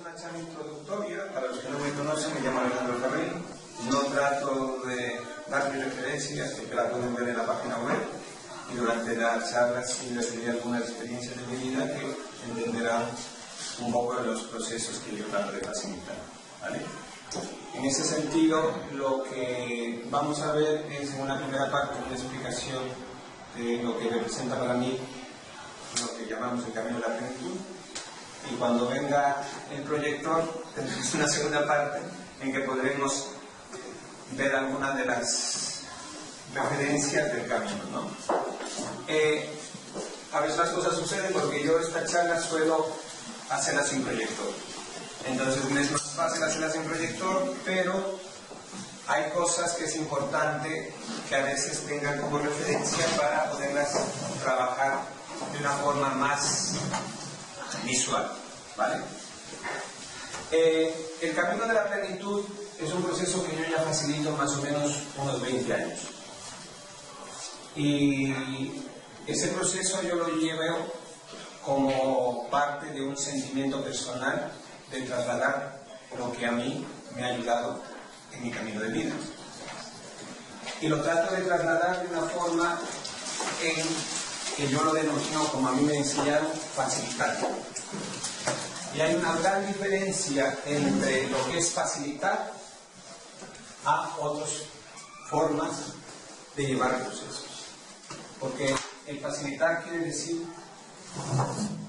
una charla introductoria. Para los que no me conocen, me llamo Alejandro Ferrer. No trato de dar mis referencias, que la pueden ver en la página web. Y durante la charla sí les diré algunas experiencias de mi vida que entenderán un poco de los procesos que yo trato de facilitar, ¿vale? En ese sentido, lo que vamos a ver es en una primera parte una explicación de lo que representa para mí lo que llamamos el camino de la plenitud, y cuando venga el proyector tendremos una segunda parte en que podremos ver algunas de las referencias del camino, ¿no? A veces las cosas suceden porque yo esta charla suelo hacerla sin proyector, entonces me es más fácil hacerla sin proyector, pero hay cosas que es importante que a veces tengan como referencia para poderlas trabajar de una forma más visual, ¿vale? El camino de la plenitud es un proceso que yo ya facilito más o menos unos 20 años. Y ese proceso yo lo llevo como parte de un sentimiento personal de trasladar lo que a mí me ha ayudado en mi camino de vida. Y lo trato de trasladar de una forma en que yo lo denomino, como a mí me enseñaron, facilitar. Y hay una gran diferencia entre lo que es facilitar a otras formas de llevar procesos. Porque el facilitar quiere decir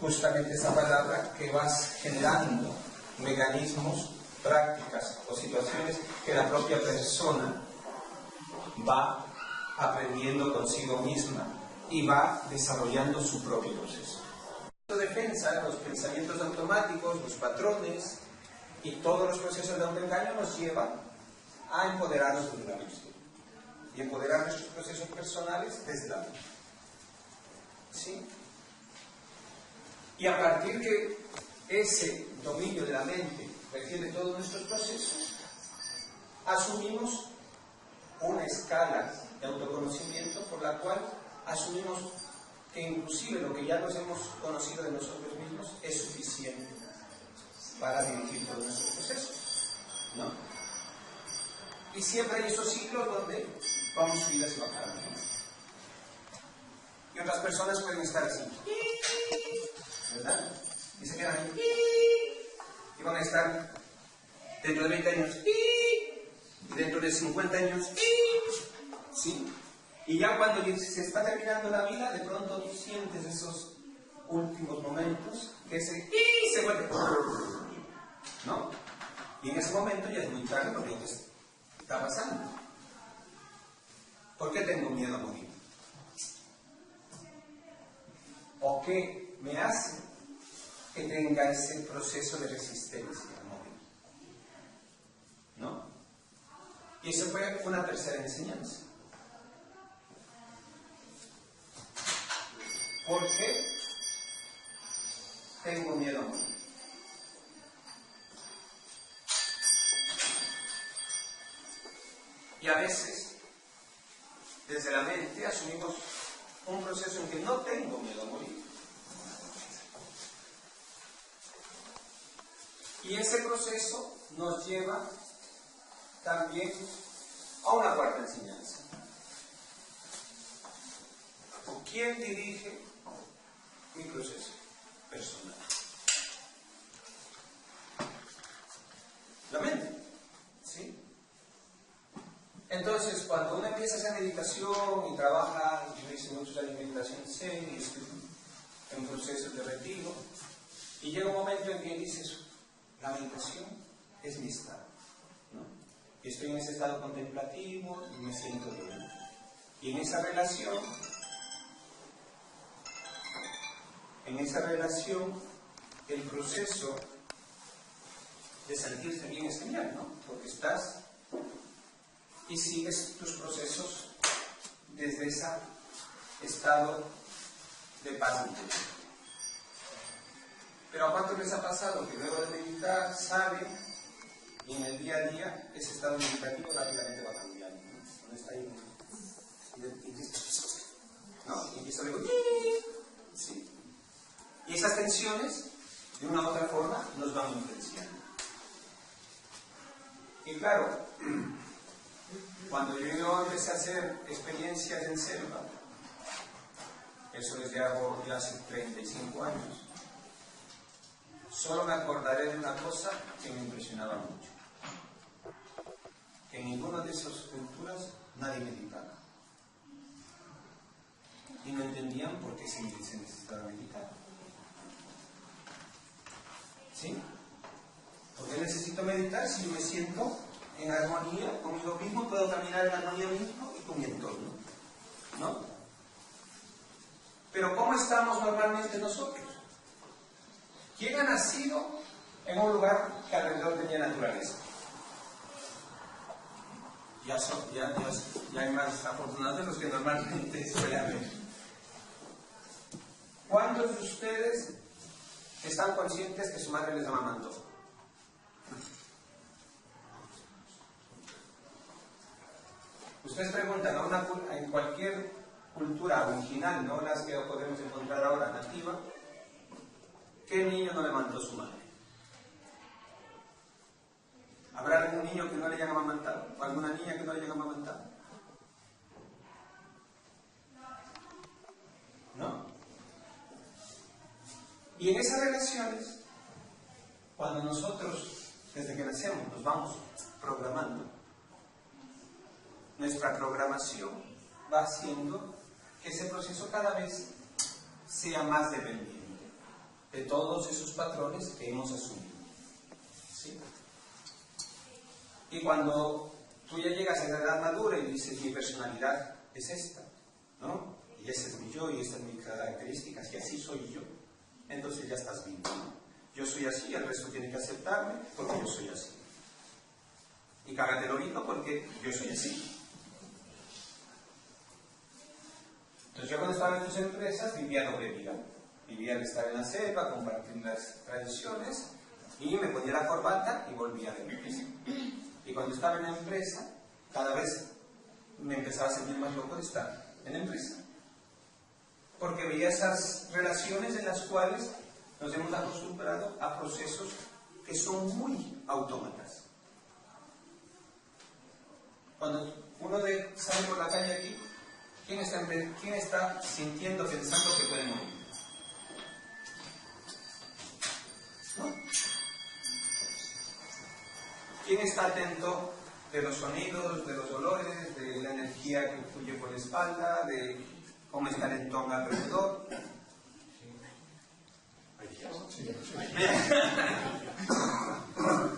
justamente esa palabra, que vas generando mecanismos, prácticas o situaciones que la propia persona va aprendiendo consigo misma y va desarrollando su propio proceso. La defensa, los pensamientos automáticos, los patrones y todos los procesos de autoengaño nos llevan a empoderarnos desde la mente y empoderar nuestros procesos personales desde la mente. ¿Sí? Y a partir que ese dominio de la mente refiere todos nuestros procesos, asumimos una escala de autoconocimiento por la cual asumimos que inclusive lo que ya nos hemos conocido de nosotros mismos es suficiente para dirigir todos nuestros procesos, ¿no? Y siempre hay esos ciclos donde vamos subidas y bajadas, ¿no? Y otras personas pueden estar así, ¿verdad? Y se quedan ahí, y van a estar dentro de 20 años, y dentro de 50 años, ¿sí? Y ya cuando se está terminando la vida, de pronto tú sientes esos últimos momentos que se vuelve, ¿no? Y en ese momento ya es muy tarde porque lo que está pasando. ¿Por qué tengo miedo a morir? ¿O qué me hace que tenga ese proceso de resistencia a morir? ¿No? Y eso fue una tercera enseñanza. ¿Por qué tengo miedo a morir? Y a veces, desde la mente, asumimos un proceso en que no tengo miedo a morir. Y ese proceso nos lleva también a una cuarta enseñanza. ¿Quién dirige mi proceso personal? La mente, ¿sí? Entonces, cuando uno empieza a hacer meditación y trabaja, yo hice muchos años de meditación zen y estoy en procesos de retiro, y llega un momento en que dices, la meditación es mi estado, ¿no? Y estoy en ese estado contemplativo y me siento bien. Y en esa relación, el proceso de sentirse bien es genial, ¿no? Porque estás y sigues tus procesos desde ese estado de paz interior. Pero ¿a cuánto les ha pasado que luego de meditar saben y en el día a día ese estado meditativo rápidamente va cambiando, ¿no? ¿Dónde está ahí? ¿No? Y empieza luego, ¿sí? Y esas tensiones de una u otra forma nos van influenciando. Y claro, cuando yo empecé a hacer experiencias en selva, eso desde hace 35 años, solo me acordaré de una cosa que me impresionaba mucho. Que en ninguna de esas culturas nadie meditaba. Y no entendían por qué se necesitaba meditar. ¿Sí? ¿Por qué necesito meditar si yo me siento en armonía conmigo mismo, puedo caminar en armonía mismo y con mi entorno? ¿No? Pero ¿cómo estamos normalmente nosotros? ¿Quién ha nacido en un lugar que alrededor tenía naturaleza? Ya hay más afortunados de los que normalmente suele haber. ¿Cuántos de ustedes están conscientes que su madre les amamantó? Ustedes preguntan en cualquier cultura original, no las que podemos encontrar ahora nativa, ¿qué niño no le amamantó su madre? ¿Habrá algún niño que no le hayan amamantado? ¿O alguna niña que no le hayan amamantado? ¿No? Y en esas relaciones, cuando nosotros, desde que nacemos, nos vamos programando, nuestra programación va haciendo que ese proceso cada vez sea más dependiente de todos esos patrones que hemos asumido. ¿Sí? Y cuando tú ya llegas a la edad madura y dices, mi personalidad es esta, ¿no? Y ese es mi yo, y estas son mis características, y así soy yo, entonces ya estás bien, ¿no? Yo soy así, el resto tiene que aceptarme porque yo soy así. Y cágatelo lindo porque yo soy así. Entonces yo cuando estaba en tus empresas vivía doble vida. Vivía el estar en la selva, compartir las tradiciones, y me ponía la corbata y volvía a la empresa. Y cuando estaba en la empresa, cada vez me empezaba a sentir más loco de estar en la empresa. Porque veía esas relaciones en las cuales nos hemos acostumbrado a procesos que son muy autómatas. Cuando uno sale por la calle aquí, ¿quién está sintiendo, pensando que puede morir? ¿No? ¿Quién está atento de los sonidos, de los olores, de la energía que fluye por la espalda, de cómo está el entorno alrededor?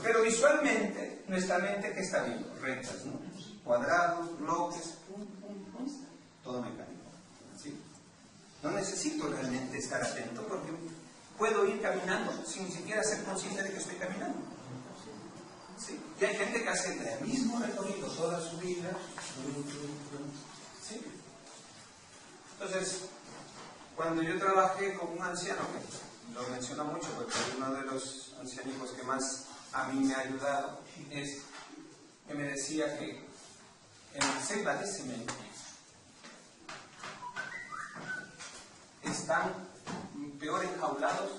Pero visualmente, nuestra mente, ¿qué está viendo? Rectas, ¿no? Cuadrados, bloques, todo mecánico. ¿Sí? No necesito realmente estar atento porque puedo ir caminando sin ni siquiera ser consciente de que estoy caminando. ¿Sí? Y hay gente que hace el mismo recorrido toda su vida. ¿Sí? Entonces, cuando yo trabajé con un anciano, que lo menciono mucho porque uno de los ancianicos que más a mí me ha ayudado, es que me decía que en la selva de cemento están peor enjaulados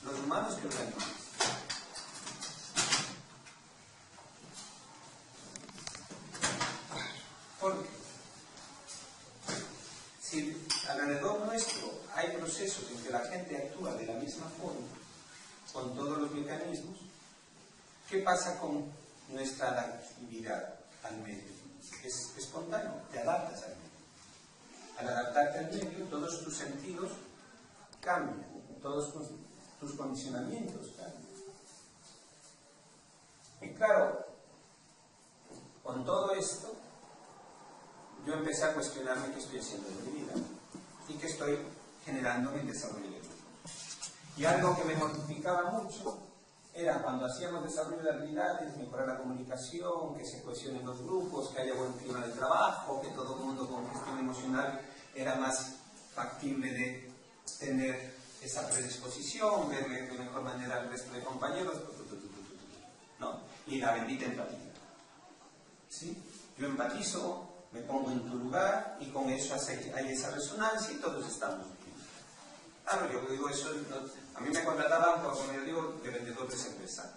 los humanos que los animales. Porque si alrededor nuestro hay procesos en que la gente actúa de la misma forma, con todos los mecanismos, ¿qué pasa con nuestra adaptabilidad al medio? Es espontáneo, te adaptas al medio. Al adaptarte al medio, todos tus sentidos cambian, todos tus condicionamientos cambian. Y claro, con todo esto, yo empecé a cuestionarme qué estoy haciendo de mi vida y qué estoy generando en el desarrollo de mi vida. Y algo que me mortificaba mucho era cuando hacíamos desarrollo de habilidades, mejorar la comunicación, que se cohesionen los grupos, que haya buen clima de trabajo, que todo el mundo con gestión emocional era más factible de tener esa predisposición, ver de mejor manera al resto de compañeros, ¿no? Y la bendita empatía. ¿Sí? Yo empatizo, me pongo en tu lugar y con eso hay esa resonancia y todos estamos bien. Claro, yo digo eso, a mí me contrataban, como yo digo, de vendedor de cerveza,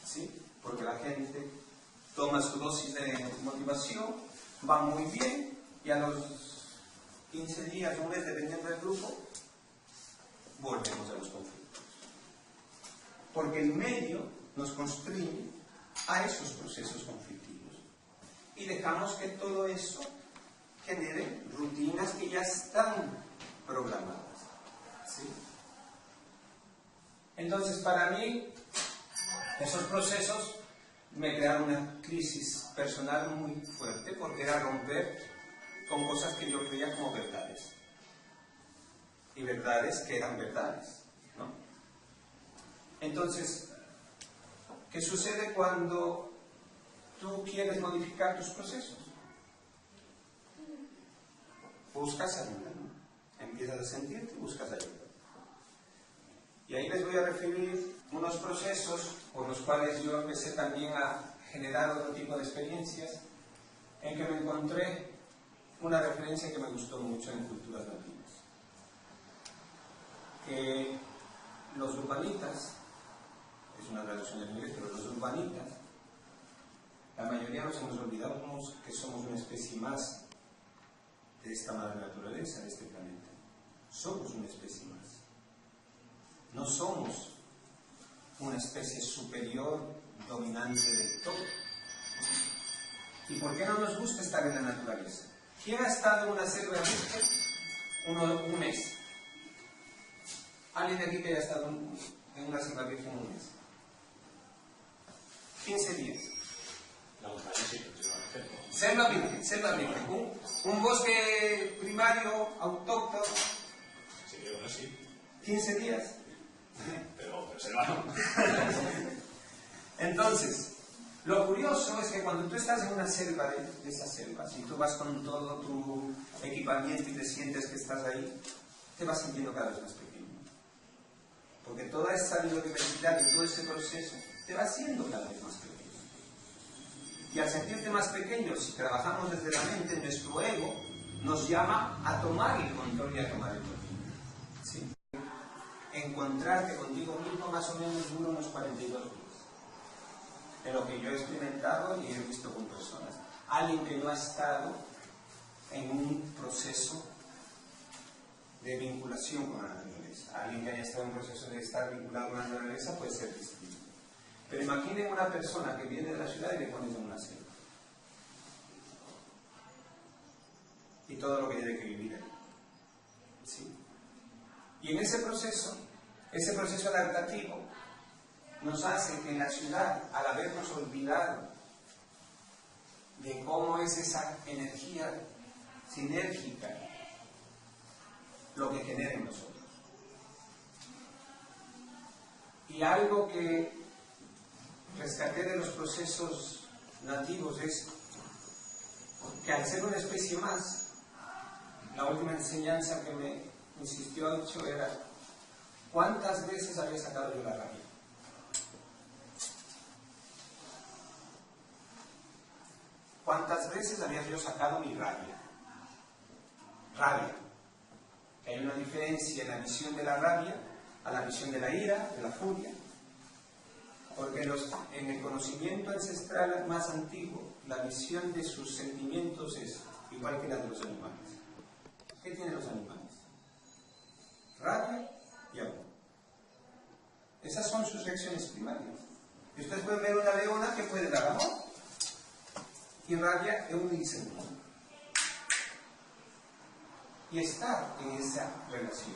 ¿sí? Porque la gente toma su dosis de motivación, va muy bien, y a los 15 días, un mes, dependiendo del grupo, volvemos a los conflictos. Porque el medio nos constriñe a esos procesos conflictivos. Y dejamos que todo eso genere rutinas que ya están programadas. ¿Sí? Entonces, para mí, esos procesos me crearon una crisis personal muy fuerte porque era romper con cosas que yo creía como verdades. Y verdades que eran verdades, ¿no? Entonces, ¿qué sucede cuando tú quieres modificar tus procesos? Buscas ayuda, ¿no? Empiezas a sentirte y buscas ayuda. Y ahí les voy a referir unos procesos por los cuales yo empecé también a generar otro tipo de experiencias en que me encontré una referencia que me gustó mucho en culturas latinas. Que los urbanitas, es una traducción del inglés, pero los urbanitas, la mayoría nos hemos olvidado que somos una especie más de esta madre naturaleza, de este planeta. Somos una especie más. No somos una especie superior, dominante del todo. ¿Y por qué no nos gusta estar en la naturaleza? ¿Quién ha estado en una selva virgen un mes? ¿Alguien de aquí que haya estado en una selva virgen un mes? 15 días. Selva virgen. Un bosque primario, autóctono. 15 días. Pero selva. Entonces, lo curioso es que cuando tú estás en una selva de esas selvas y tú vas con todo tu equipamiento y te sientes que estás ahí, te vas sintiendo cada vez más pequeño. Porque toda esa biodiversidad y todo ese proceso te va haciendo cada vez más pequeño. Y al sentirte más pequeño, si trabajamos desde la mente, nuestro ego nos llama a tomar el control y a tomar el control. ¿Sí? Encontrarte contigo mismo más o menos dura unos 42 días. En lo que yo he experimentado y he visto con personas. Alguien que no ha estado en un proceso de vinculación con la naturaleza. Alguien que haya estado en un proceso de estar vinculado con la naturaleza puede ser distinto. Pero imaginen una persona que viene de la ciudad y le pones en una selva. Y todo lo que tiene que vivir ahí. ¿Sí? Y en ese proceso adaptativo, nos hace que en la ciudad, al habernos olvidado de cómo es esa energía sinérgica lo que genera en nosotros. Y algo que rescaté de los procesos nativos es que al ser una especie más, la última enseñanza que me insistió mucho era ¿cuántas veces había sacado yo la rabia? ¿Cuántas veces había yo sacado mi rabia? Rabia. Que hay una diferencia en la visión de la rabia a la visión de la ira, de la furia. Porque en el conocimiento ancestral más antiguo, la visión de sus sentimientos es igual que la de los animales. ¿Qué tienen los animales? Rabia y amor. Esas son sus reacciones primarias. Y ustedes pueden ver una leona que puede dar amor y rabia en un incendio. Y estar en esa relación.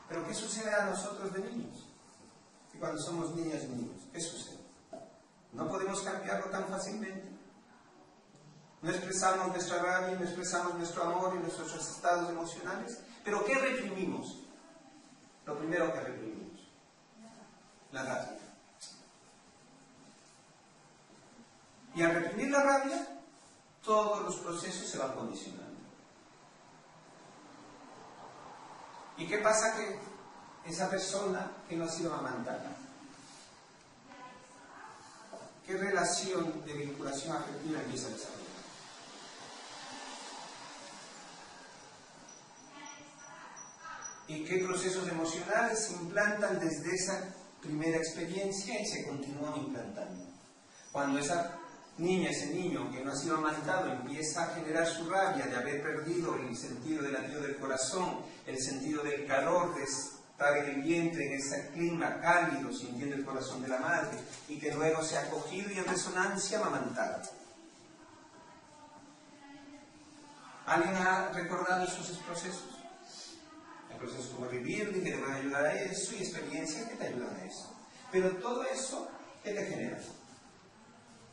Pero ¿qué sucede a nosotros de niños? Y cuando somos niñas y niños, ¿qué sucede? No podemos cambiarlo tan fácilmente. No expresamos nuestra rabia, no expresamos nuestro amor y nuestros estados emocionales. ¿Pero qué reprimimos? Lo primero que reprimimos, la rabia. Y al reprimir la rabia, todos los procesos se van condicionando. ¿Y qué pasa? Que esa persona que no ha sido amamantada, ¿qué relación de vinculación afectiva empieza a desarrollar? y qué procesos emocionales se implantan desde esa primera experiencia y se continúan implantando. Cuando esa niña, ese niño que no ha sido amamantado empieza a generar su rabia de haber perdido el sentido del latido del corazón, el sentido del calor, de estar en el vientre, en ese clima cálido, sintiendo el corazón de la madre, y que luego se ha acogido y en resonancia amamantado. ¿Alguien ha recordado esos procesos? Hay procesos como Rebuilding que te van a ayudar a eso y experiencias que te ayudan a eso. Pero todo eso, ¿qué te genera?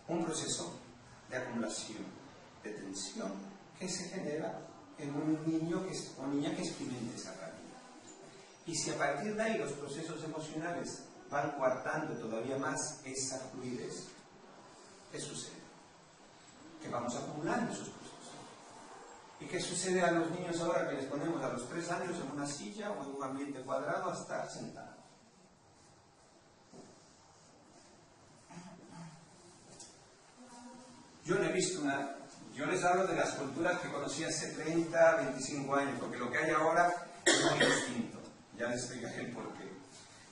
Un proceso de acumulación, de tensión, que se genera en un niño o niña que experimente esa rabia. Y si a partir de ahí los procesos emocionales van coartando todavía más esa fluidez, ¿qué sucede? Que vamos acumulando esos procesos. ¿Y qué sucede a los niños ahora que les ponemos a los 3 años en una silla o en un ambiente cuadrado a estar sentados? Yo no he visto yo les hablo de las culturas que conocí hace 30, 25 años, porque lo que hay ahora es muy distinto. Ya les explicaré el porqué.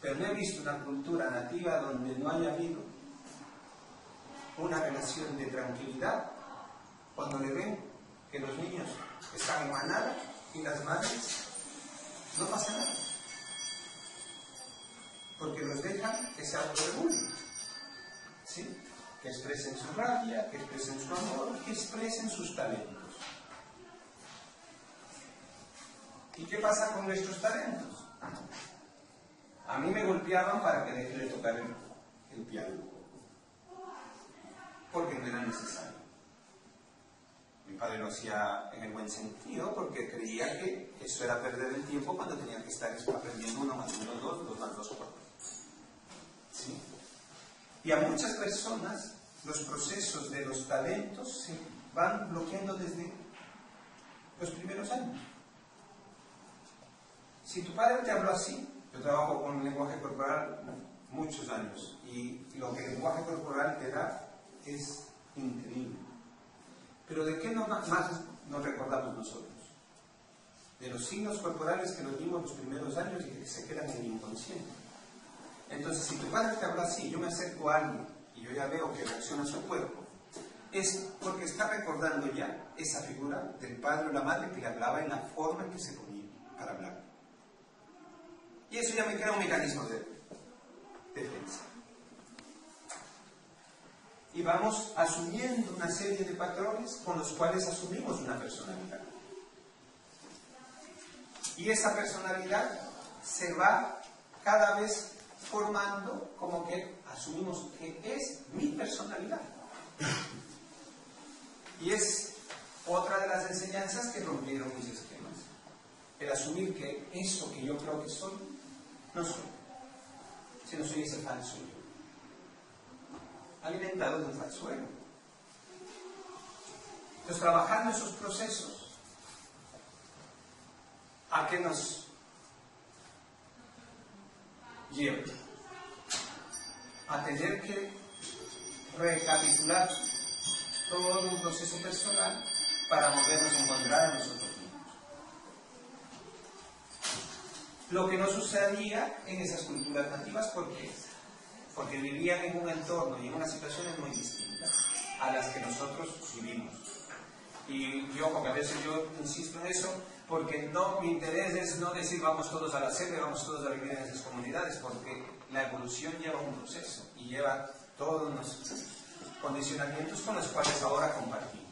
Pero no he visto una cultura nativa donde no haya habido una relación de tranquilidad cuando le ven que los niños están en manada y las madres no pasa nada. Porque los dejan que se autorregulen. ¿Sí? Que expresen su rabia, que expresen su amor, que expresen sus talentos. ¿Y qué pasa con nuestros talentos? A mí me golpeaban para que deje de tocar el piano, porque no era necesario. Mi padre lo hacía en el buen sentido, porque creía que eso era perder el tiempo cuando tenía que estar aprendiendo 1 más 1, 2, 2 más 2, 4. ¿Sí? Y a muchas personas los procesos de los talentos se van bloqueando desde los primeros años. Si tu padre te habló así, yo trabajo con lenguaje corporal muchos años y lo que el lenguaje corporal te da es increíble. Pero ¿de qué más nos recordamos nosotros? De los signos corporales que nos dimos los primeros años y que se quedan en el inconsciente. Entonces, si tu padre te habla así, yo me acerco a alguien y yo ya veo que reacciona su cuerpo, es porque está recordando ya esa figura del padre o la madre que le hablaba en la forma en que se ponía para hablar. Y eso ya me crea un mecanismo de defensa. Y vamos asumiendo una serie de patrones con los cuales asumimos una personalidad. Y esa personalidad se va cada vez formando como que asumimos que es mi personalidad. Y es otra de las enseñanzas que rompieron mis esquemas. El asumir que eso que yo creo que soy, no soy, sino soy ese falso yo, alimentado de un falso ego. Entonces, trabajando esos procesos, ¿a qué nos lleva? A tener que recapitular todo un proceso personal para volvernos a encontrar a nosotros mismos. Lo que no sucedía en esas culturas nativas, ¿por qué? Porque vivían en un entorno y en unas situaciones muy distintas a las que nosotros vivimos. Y yo, porque a veces yo insisto en eso, porque no, mi interés es no decir vamos todos a la sede, vamos todos a vivir en esas comunidades, porque la evolución lleva un proceso y lleva todos los condicionamientos con los cuales ahora compartimos.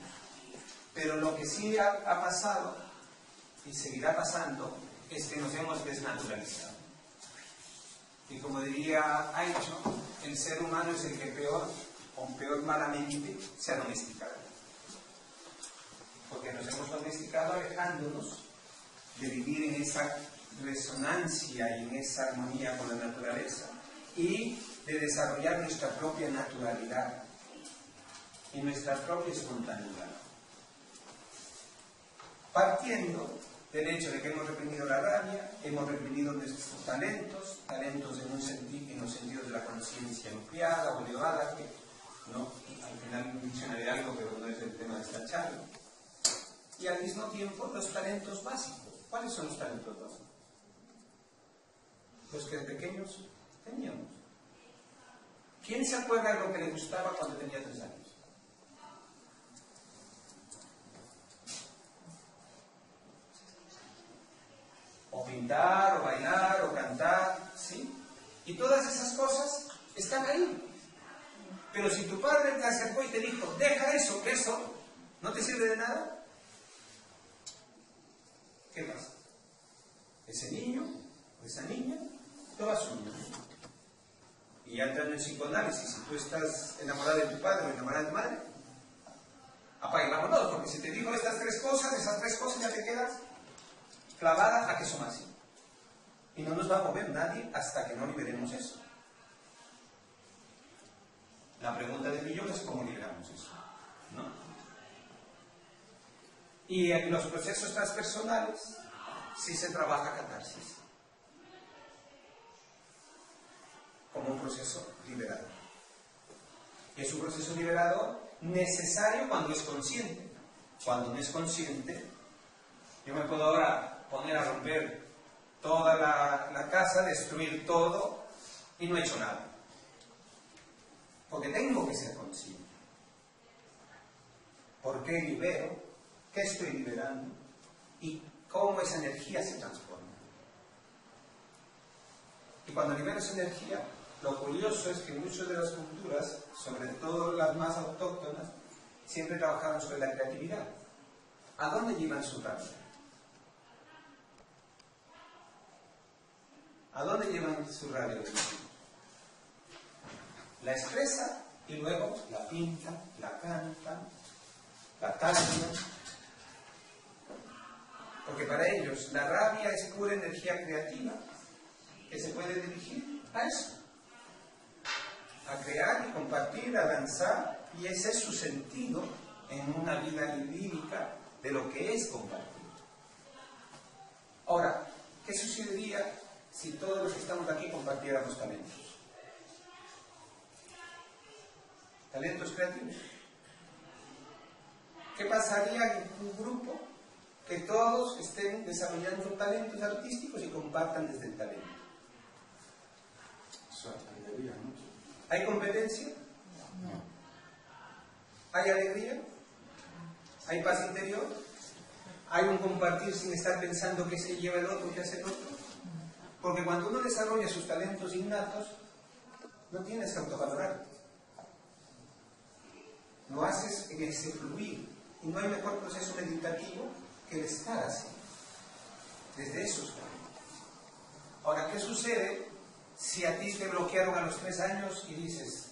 Pero lo que sí ha pasado y seguirá pasando es que nos hemos desnaturalizado. Y como diría Aicho, el ser humano es el que peor malamente se ha domesticado. Porque nos hemos domesticado alejándonos de vivir en esa resonancia y en esa armonía con la naturaleza y de desarrollar nuestra propia naturalidad y nuestra propia espontaneidad. Partiendo del hecho de que hemos reprimido la rabia, hemos reprimido nuestros talentos en los sentidos de la conciencia ampliada o elevada, que no, al final mencionaré algo, pero no es el tema de esta charla. Y al mismo tiempo los talentos básicos. ¿Cuáles son los talentos básicos? los que de pequeños teníamos. ¿Quién se acuerda de lo que le gustaba cuando tenía 3 años? O pintar, o bailar, o cantar, ¿sí? Y todas esas cosas están ahí. Pero si tu padre te acercó y te dijo, deja eso, que eso no te sirve de nada, ¿qué pasa? Ese niño o esa niña lo va a asumir. Y ya entrando en psicoanálisis, si tú estás enamorado de tu padre o enamorada de tu madre, apaga y vámonos, porque si te digo estas 3 cosas, esas 3 cosas ya te quedas clavada a que son así. Y no nos va a mover nadie hasta que no liberemos eso. La pregunta del millón es cómo liberamos eso, ¿no? Y en los procesos transpersonales sí se trabaja catarsis como un proceso liberador. Y es un proceso liberador necesario cuando es consciente. Cuando no es consciente, yo me puedo ahora poner a romper toda la casa, destruir todo y no he hecho nada. Porque tengo que ser consciente. ¿Por qué libero? ¿Qué estoy liberando? ¿Y cómo esa energía se transforma? Y cuando libero esa energía, lo curioso es que muchas de las culturas, sobre todo las más autóctonas, siempre trabajaban sobre la creatividad. ¿A dónde llevan su rabia? ¿A dónde llevan su rabia? La expresa y luego la pinta, la canta, la tallan. Porque para ellos la rabia es pura energía creativa que se puede dirigir a eso. A crear y compartir, a danzar, y ese es su sentido en una vida lírica de lo que es compartir. Ahora, ¿qué sucedería si todos los que estamos aquí compartiéramos talentos? Talentos creativos. ¿Qué pasaría en un grupo que todos estén desarrollando talentos artísticos y compartan desde el talento? Eso aprendería mucho. ¿Hay competencia? No. ¿Hay alegría? ¿Hay paz interior? ¿Hay un compartir sin estar pensando qué se lleva el otro, qué hace el otro? Porque cuando uno desarrolla sus talentos innatos, no tienes que autovalorarte. Lo haces en ese fluir. Y no hay mejor proceso meditativo que el estar así, desde esos talentos. Ahora, ¿qué sucede si a ti te bloquearon a los 3 años y dices,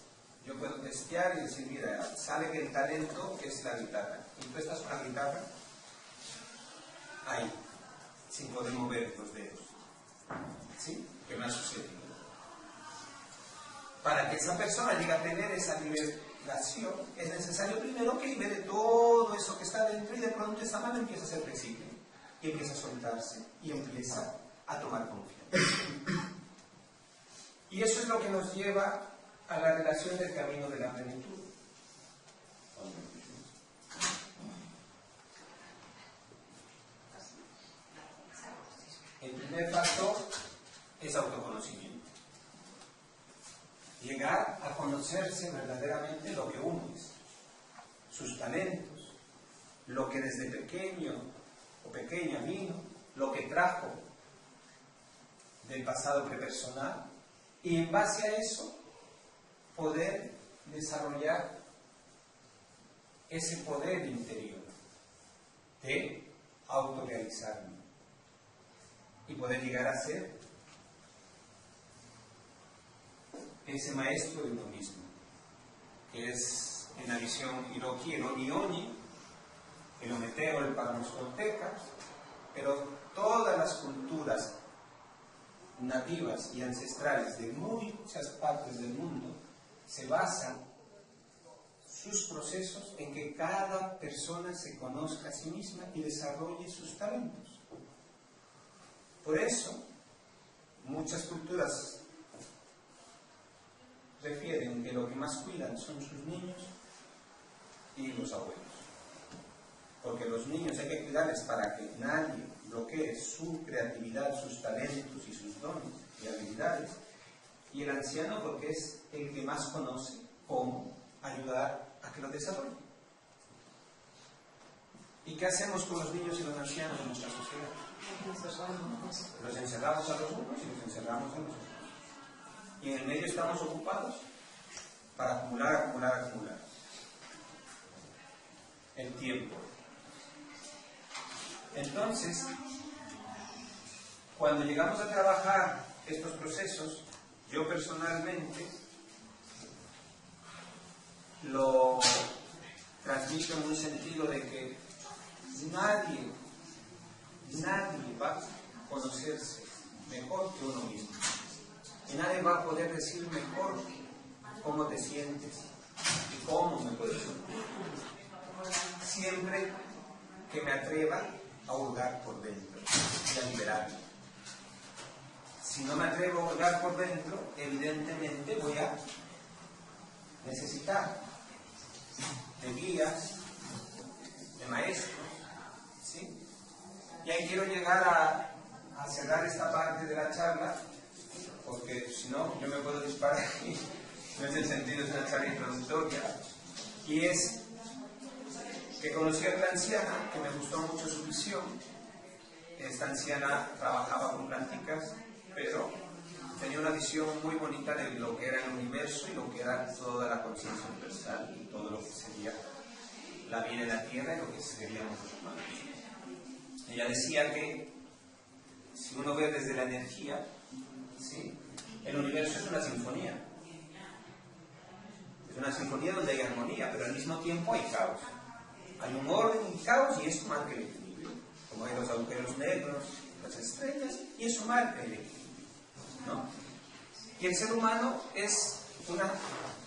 yo puedo testear y decir, mira, sale que el talento es la guitarra, y tú estás con la guitarra ahí, sin poder mover los dedos? ¿Sí? ¿Qué me ha sucedido? Para que esa persona llegue a tener esa liberación, es necesario primero que libere todo eso que está dentro, y de pronto esa mano empieza a ser flexible, y empieza a soltarse, y empieza a tomar confianza. Y eso es lo que nos lleva a la relación del camino de la plenitud. El primer paso es autoconocimiento. Llegar a conocerse verdaderamente lo que uno es, sus talentos, lo que desde pequeño o pequeña vino, lo que trajo del pasado prepersonal, y en base a eso poder desarrollar ese poder interior de autorrealizarme y poder llegar a ser ese maestro de uno mismo, que es en la visión Hiroki, el Oni-Oni, el Ometeo, el Pagnos-Tolteca, pero todas las culturas nativas y ancestrales de muchas partes del mundo se basan sus procesos en que cada persona se conozca a sí misma y desarrolle sus talentos. Por eso, muchas culturas refieren que lo que más cuidan son sus niños y los abuelos. Porque los niños hay que cuidarles para que nadie bloquee su creatividad, sus talentos y sus dones, y habilidades. Y el anciano porque es el que más conoce cómo ayudar a que lo desarrolle. ¿Y qué hacemos con los niños y los ancianos en nuestra sociedad? Los encerramos a los unos y los encerramos a los otros. Y en el medio estamos ocupados para acumular el tiempo. Entonces, cuando llegamos a trabajar estos procesos, yo personalmente lo transmito en un sentido de que nadie va a conocerse mejor que uno mismo. Y nadie va a poder decir mejor cómo te sientes y cómo me puedes sentir. Siempre que me atreva a hurgar por dentro y a liberarme. Si no me atrevo a hurgar por dentro, evidentemente voy a necesitar de guías, de maestros, ¿sí? Y ahí quiero llegar a cerrar esta parte de la charla, porque si no, yo me puedo disparar y no es el sentido de una charla introductoria, y es que conocí a una anciana que me gustó mucho su visión. Esta anciana trabajaba con planticas, pero tenía una visión muy bonita de lo que era el universo y lo que era toda la conciencia universal y todo lo que sería la vida en la tierra y lo que seríamos los humanos. Ella decía que si uno ve desde la energía, ¿sí?, el universo es una sinfonía. Es una sinfonía donde hay armonía, pero al mismo tiempo hay caos. Hay un orden y caos y eso marca el equilibrio. Como hay los agujeros negros, las estrellas, y eso marca el equilibrio, ¿no? Y el ser humano es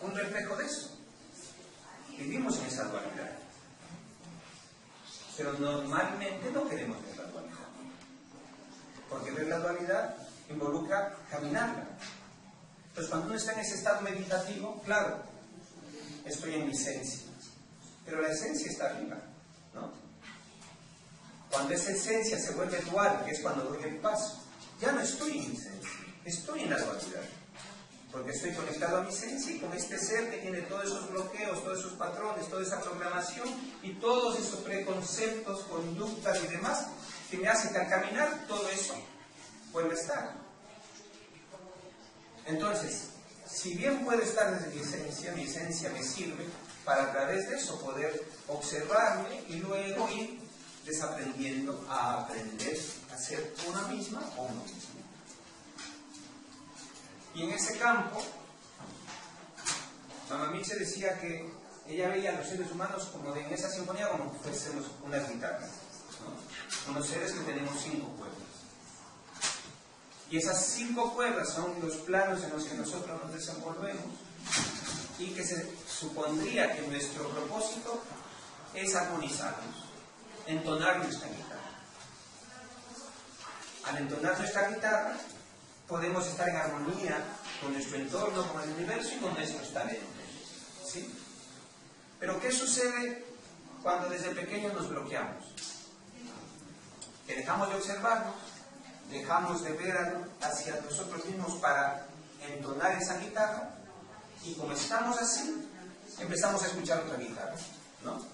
un reflejo de eso. Vivimos en esa dualidad. Pero normalmente no queremos ver la dualidad. Porque ver la dualidad involucra caminarla. Entonces cuando uno está en ese estado meditativo, claro, estoy en mi esencia. Pero la esencia está arriba, ¿no? Cuando esa esencia se vuelve dual, que es cuando doy el paso, ya no estoy en mi esencia, estoy en la dualidad. Porque estoy conectado a mi esencia y con este ser que tiene todos esos bloqueos, todos esos patrones, toda esa programación y todos esos preconceptos, conductas y demás, que me hace que al caminar todo eso vuelve a estar. Entonces, si bien puedo estar desde mi esencia me sirve para a través de eso poder observarme y luego ir desaprendiendo a aprender a ser una misma o uno mismo. Y en ese campo, Mamá Mitchell decía que ella veía a los seres humanos como en esa sinfonía como si fuésemos unas guitarras, ¿no? Unos seres que tenemos 5 cuerdas. Y esas 5 cuerdas son los planos en los que nosotros nos desenvolvemos y que se supondría que nuestro propósito es armonizarnos, entonar nuestra guitarra. Al entonar nuestra guitarra, podemos estar en armonía con nuestro entorno, con el universo y con nuestros talentos, ¿sí? Pero ¿qué sucede cuando desde pequeños nos bloqueamos? Que dejamos de observarnos, dejamos de ver hacia nosotros mismos para entonar esa guitarra y como estamos así, empezamos a escuchar otra guitarra, ¿no?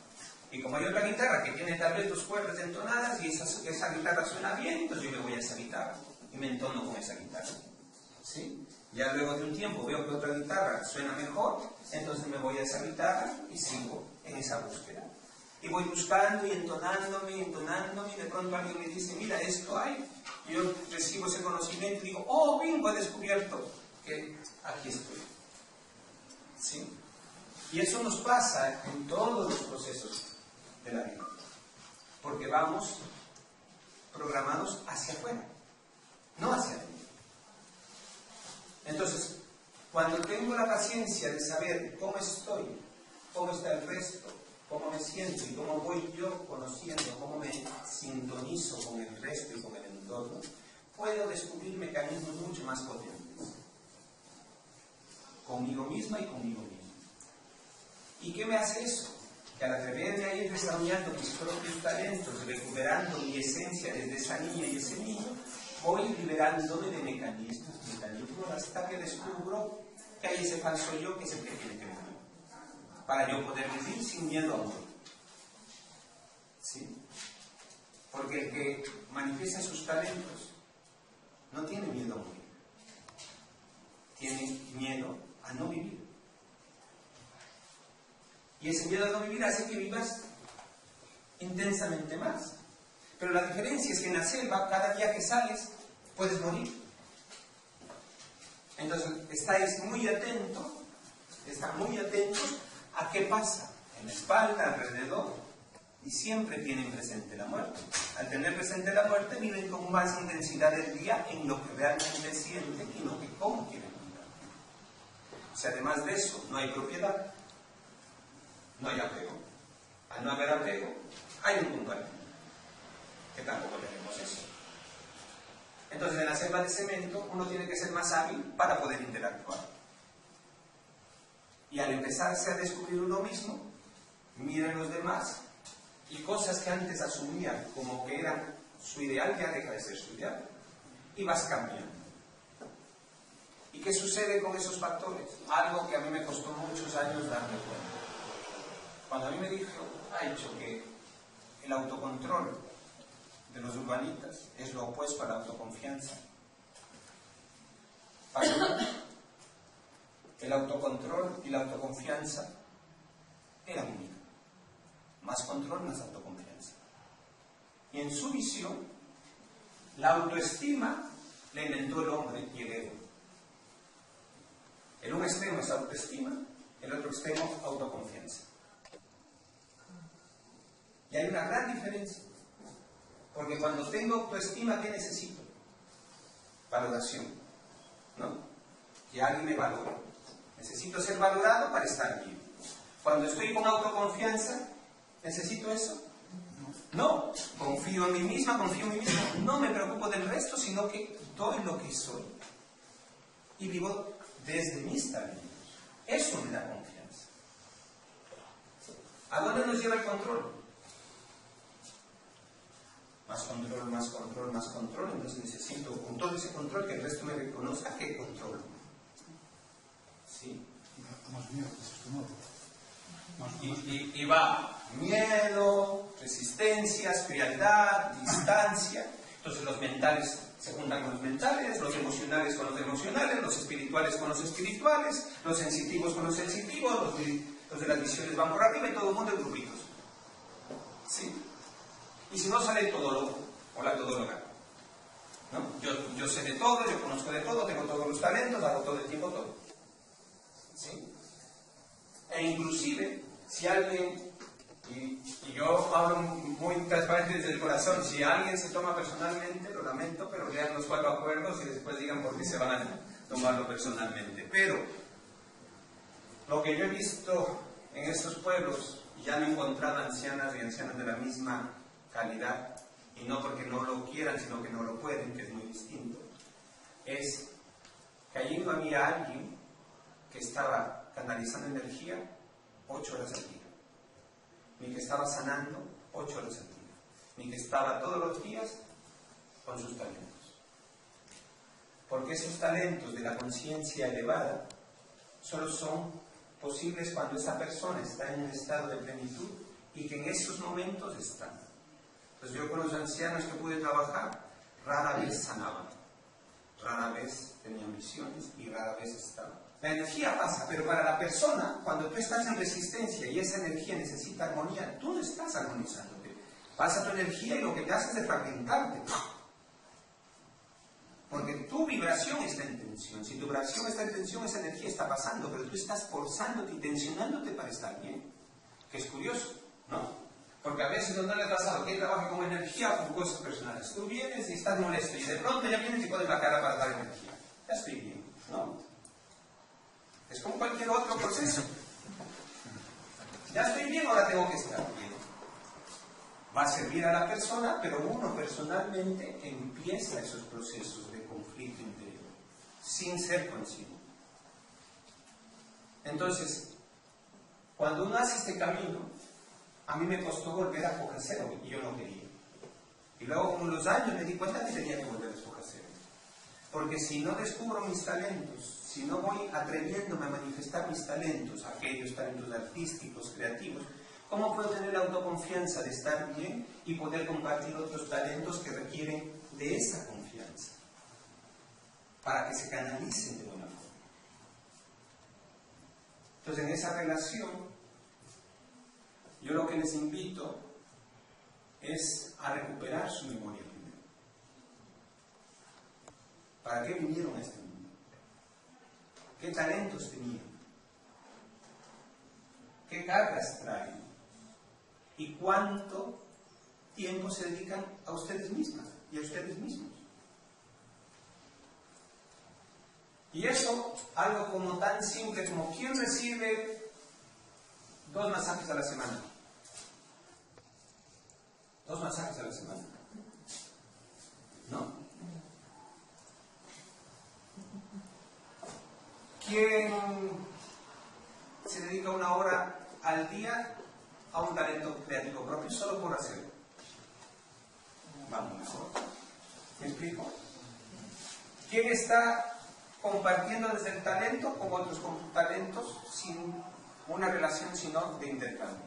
Y como hay otra guitarra que tiene tal vez 2 cuerdas entonadas y esa guitarra suena bien, entonces yo me voy a esa guitarra y me entono con esa guitarra, ¿sí? Ya luego de un tiempo veo que otra guitarra suena mejor, entonces me voy a esa guitarra y sigo en esa búsqueda. Y voy buscando y entonándome, y de pronto alguien me dice, mira, esto hay. Y yo recibo ese conocimiento y digo, oh, bingo, he descubierto que aquí estoy, ¿sí? Y eso nos pasa en todos los procesos de la vida, porque vamos programados hacia afuera, no hacia adentro. Entonces, cuando tengo la paciencia de saber cómo estoy, cómo está el resto, cómo me siento y cómo voy yo conociendo, cómo me sintonizo con el resto y con el entorno, puedo descubrir mecanismos mucho más potentes, conmigo misma y conmigo mismo. ¿Y qué me hace eso? Que al atreverme a ir desarrollando mis propios talentos, recuperando mi esencia desde esa niña y ese niño, voy liberándome de mecanismos, hasta que descubro que hay ese falso yo que es el que tiene que morir, para yo poder vivir sin miedo a morir. ¿Sí? Porque el que manifiesta sus talentos no tiene miedo a morir, tiene miedo a no vivir. Y ese miedo a no vivir hace que vivas intensamente más. Pero la diferencia es que en la selva, cada día que sales, puedes morir. Entonces, estáis muy atentos, están muy atentos a qué pasa en la espalda, alrededor, y siempre tienen presente la muerte. Al tener presente la muerte, viven con más intensidad del día en lo que realmente sienten y lo que cómo quieren vivir. Si además de eso no hay propiedad, no hay apego. Al no haber apego, hay un punto al que tampoco tenemos eso. Entonces, en la selva de cemento, uno tiene que ser más hábil para poder interactuar. Y al empezarse a descubrir uno mismo, mira a los demás, y cosas que antes asumía como que eran su ideal, ya deja de ser su ideal. Y vas cambiando. ¿Y qué sucede con esos factores? Algo que a mí me costó muchos años darme cuenta. Cuando a mí me ha dicho que el autocontrol de los urbanitas es lo opuesto a la autoconfianza. Para mí, el autocontrol y la autoconfianza eran únicas. Más control, más autoconfianza. Y en su visión, la autoestima la inventó el hombre y el ego. En un extremo es autoestima, el otro extremo autoconfianza. Y hay una gran diferencia. Porque cuando tengo autoestima, ¿qué necesito? Valoración, ¿no? Que alguien me valore. Necesito ser valorado para estar bien. Cuando estoy con autoconfianza, ¿necesito eso? No. Confío en mí misma, no me preocupo del resto, sino que doy lo que soy. Y vivo desde mis talentos. Eso me da confianza. ¿A dónde nos lleva el control? Más control, más control, más control. Entonces necesito, con todo ese control, que el resto me reconozca que controlo. ¿Sí? Más miedo, y va miedo, resistencias, frialdad, distancia. Entonces los mentales se juntan con los mentales, los emocionales con los emocionales, los espirituales con los espirituales, los sensitivos con los sensitivos, los de las visiones van por arriba y todo el mundo en grupitos. ¿Sí? Y si no, sale el todólogo o la todóloga, ¿no? Yo sé de todo, yo conozco de todo, tengo todos los talentos, hago todo el tiempo todo. ¿Sí? E inclusive, si alguien, y yo hablo muy transparente desde el corazón, si alguien se toma personalmente, lo lamento, pero lean los 4 acuerdos y después digan por qué se van a tomarlo personalmente. Pero, lo que yo he visto en estos pueblos, ya no he encontrado ancianas y ancianos de la misma calidad, y no porque no lo quieran, sino que no lo pueden, que es muy distinto, es que allí no había alguien que estaba canalizando energía 8 horas al día, ni que estaba sanando 8 horas al día, ni que estaba todos los días con sus talentos. Porque esos talentos de la conciencia elevada solo son posibles cuando esa persona está en un estado de plenitud y que en esos momentos está. Entonces yo con los ancianos que pude trabajar, rara vez sanaban, rara vez tenían visiones y rara vez estaban. La energía pasa, pero para la persona, cuando tú estás en resistencia y esa energía necesita armonía, tú no estás armonizándote. Pasa tu energía y lo que te hace es de fragmentarte. Porque tu vibración está en tensión. Si tu vibración está en tensión, esa energía está pasando, pero tú estás forzándote y tensionándote para estar bien. Que es curioso, ¿no? Porque a veces no les ha pasado que trabaja con energía o con cosas personales. Tú vienes y estás molesto y de pronto ya vienes y pones la cara para dar energía. Ya estoy bien, ¿no? Es como cualquier otro proceso. Ya estoy bien, ahora tengo que estar bien. Va a servir a la persona, pero uno personalmente empieza esos procesos de conflicto interior, sin ser consciente. Entonces, cuando uno hace este camino, a mí me costó volver a coger cero y yo no quería. Y luego con los años me di cuenta que tenía que volver a escoger serio. Porque si no descubro mis talentos, si no voy atreviéndome a manifestar mis talentos, aquellos talentos artísticos, creativos, ¿cómo puedo tener la autoconfianza de estar bien y poder compartir otros talentos que requieren de esa confianza? Para que se canalicen de buena forma. Entonces, en esa relación, yo lo que les invito es a recuperar su memoria primero. ¿Para qué vinieron a este mundo? ¿Qué talentos tenían? ¿Qué cargas traen? ¿Y cuánto tiempo se dedican a ustedes mismas y a ustedes mismos? Y eso, algo como tan simple como ¿quién recibe 2 masajes a la semana? 2 masajes a la semana. ¿No? ¿Quién se dedica 1 hora al día a un talento creativo propio solo por hacerlo? Vamos mejor. ¿Me explico? ¿Quién está compartiendo desde el talento con otros talentos sin una relación sino de intercambio?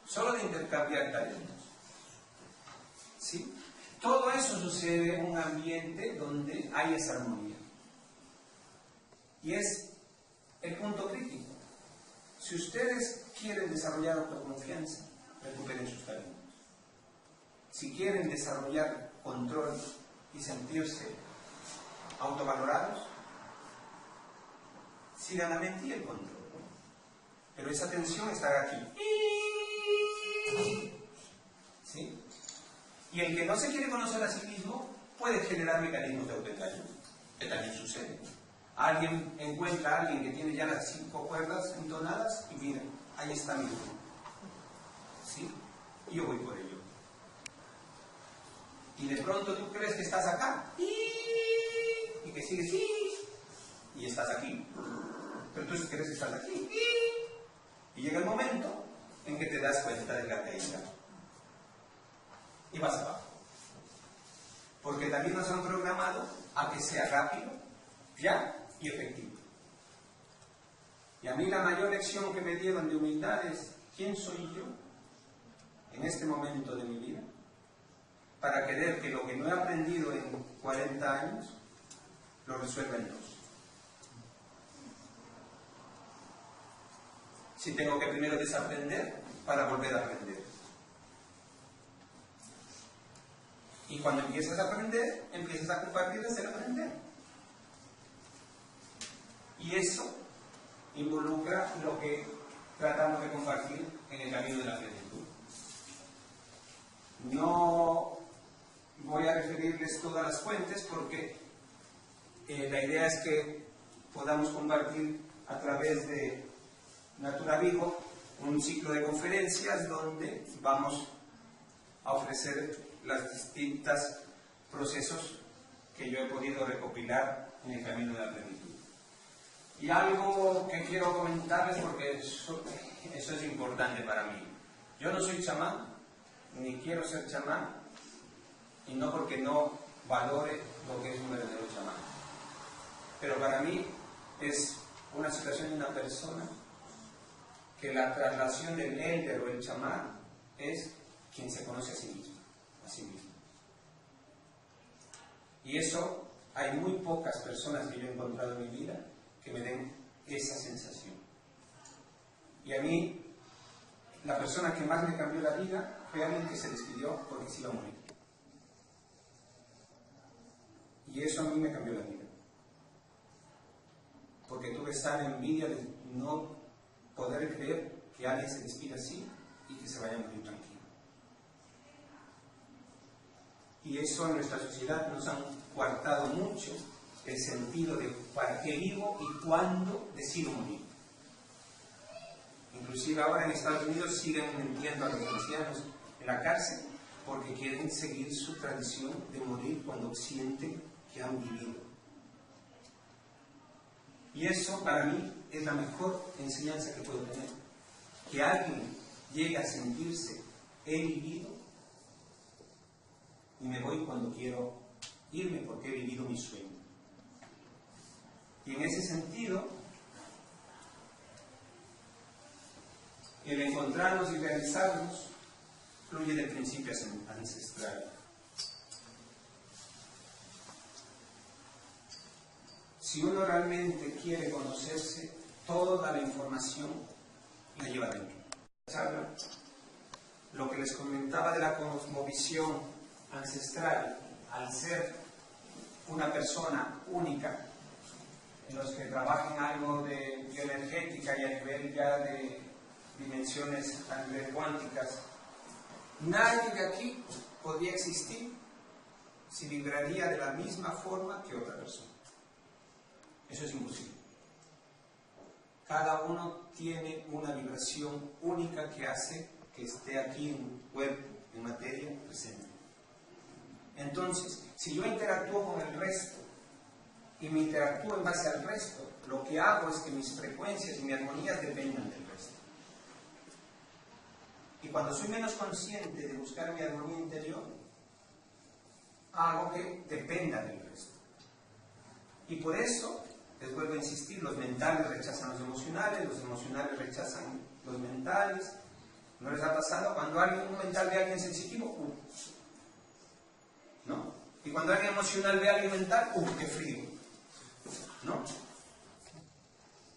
Solo de intercambiar talentos. ¿Sí? Todo eso sucede en un ambiente donde hay esa armonía. Y es el punto crítico. Si ustedes quieren desarrollar autoconfianza, recuperen sus talentos. Si quieren desarrollar control y sentirse autovalorados, sigan la mente y el control. Pero esa tensión está aquí. ¿Sí? Y el que no se quiere conocer a sí mismo puede generar mecanismos de autoengaño, que también sucede. Alguien encuentra a alguien que tiene ya las 5 cuerdas entonadas y mira, ahí está mi grupo. ¿Sí? Y yo voy por ello. Y de pronto tú crees que estás acá y que sigues y estás aquí. Pero tú crees que estás aquí y llega el momento en que te das cuenta de la caída y vas abajo. Porque también nos han programado a que sea rápido, ya y efectivo. Y a mí la mayor lección que me dieron de humildad es ¿quién soy yo en este momento de mi vida para querer que lo que no he aprendido en 40 años lo resuelva en 2? Si tengo que primero desaprender para volver a aprender. Y cuando empiezas a aprender, empiezas a compartir desde el aprender. Y eso involucra lo que tratamos de compartir en el camino de la plenitud. No voy a referirles todas las fuentes porque la idea es que podamos compartir a través de Natura Vigo un ciclo de conferencias donde vamos a ofrecer los distintos procesos que yo he podido recopilar en el camino de la plenitud. Y algo que quiero comentarles porque eso es importante para mí. Yo no soy chamán, ni quiero ser chamán, y no porque no valore lo que es un verdadero chamán. Pero para mí es una situación de una persona que la traslación del elder o el chamán es quien se conoce a sí mismo. Y eso hay muy pocas personas que yo he encontrado en mi vida que me den esa sensación. Y a mí, la persona que más me cambió la vida fue alguien que se despidió porque se iba a morir. Y eso a mí me cambió la vida. Porque tuve esa envidia de no poder creer que alguien se despida así y que se vaya a morir tranquilo. Y eso en nuestra sociedad nos han coartado mucho el sentido de para qué vivo y cuándo decido morir. Inclusive ahora en Estados Unidos siguen metiendo a los cristianos en la cárcel porque quieren seguir su tradición de morir cuando sienten que han vivido. Y eso para mí es la mejor enseñanza que puedo tener. Que alguien llegue a sentirse he vivido y me voy cuando quiero irme porque he vivido mi sueño. Y en ese sentido, el encontrarnos y realizarnos fluye del principio ancestral. Si uno realmente quiere conocerse, toda la información la lleva dentro. Lo que les comentaba de la cosmovisión ancestral, al ser una persona única, en los que trabajen algo de bioenergética y a nivel ya de dimensiones a nivel cuánticas, nadie de aquí podría existir si vibraría de la misma forma que otra persona. Eso es imposible. Cada uno tiene una vibración única que hace que esté aquí en un cuerpo, en materia, presente. Entonces, si yo interactúo con el resto y me interactúo en base al resto, lo que hago es que mis frecuencias y mis armonías dependan del resto. Y cuando soy menos consciente de buscar mi armonía interior, hago que dependa del resto. Y por eso, les vuelvo a insistir, los mentales rechazan los emocionales rechazan los mentales. ¿No les ha pasado? Cuando un mental ve a alguien sensitivo, ¿no? Y cuando alguien emocional ve a alguien mental, ¡qué frío! ¿No?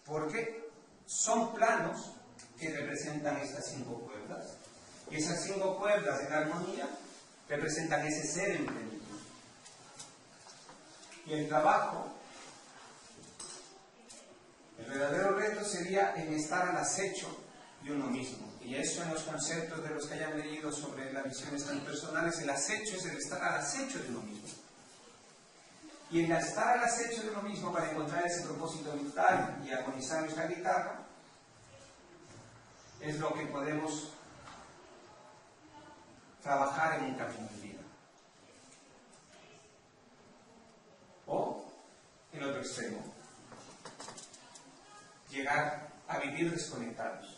Porque son planos que representan estas 5 cuerdas. Y esas 5 cuerdas en armonía representan ese ser en plenitud. Y el trabajo, el verdadero reto sería en estar al acecho de uno mismo. Y eso en los conceptos de los que hayan leído sobre las visiones transpersonales, el acecho es el estar al acecho de uno mismo. Y en estar al acecho de uno mismo para encontrar ese propósito vital y armonizar nuestra guitarra, es lo que podemos trabajar en un camino de vida. O, en otro extremo, llegar a vivir desconectados.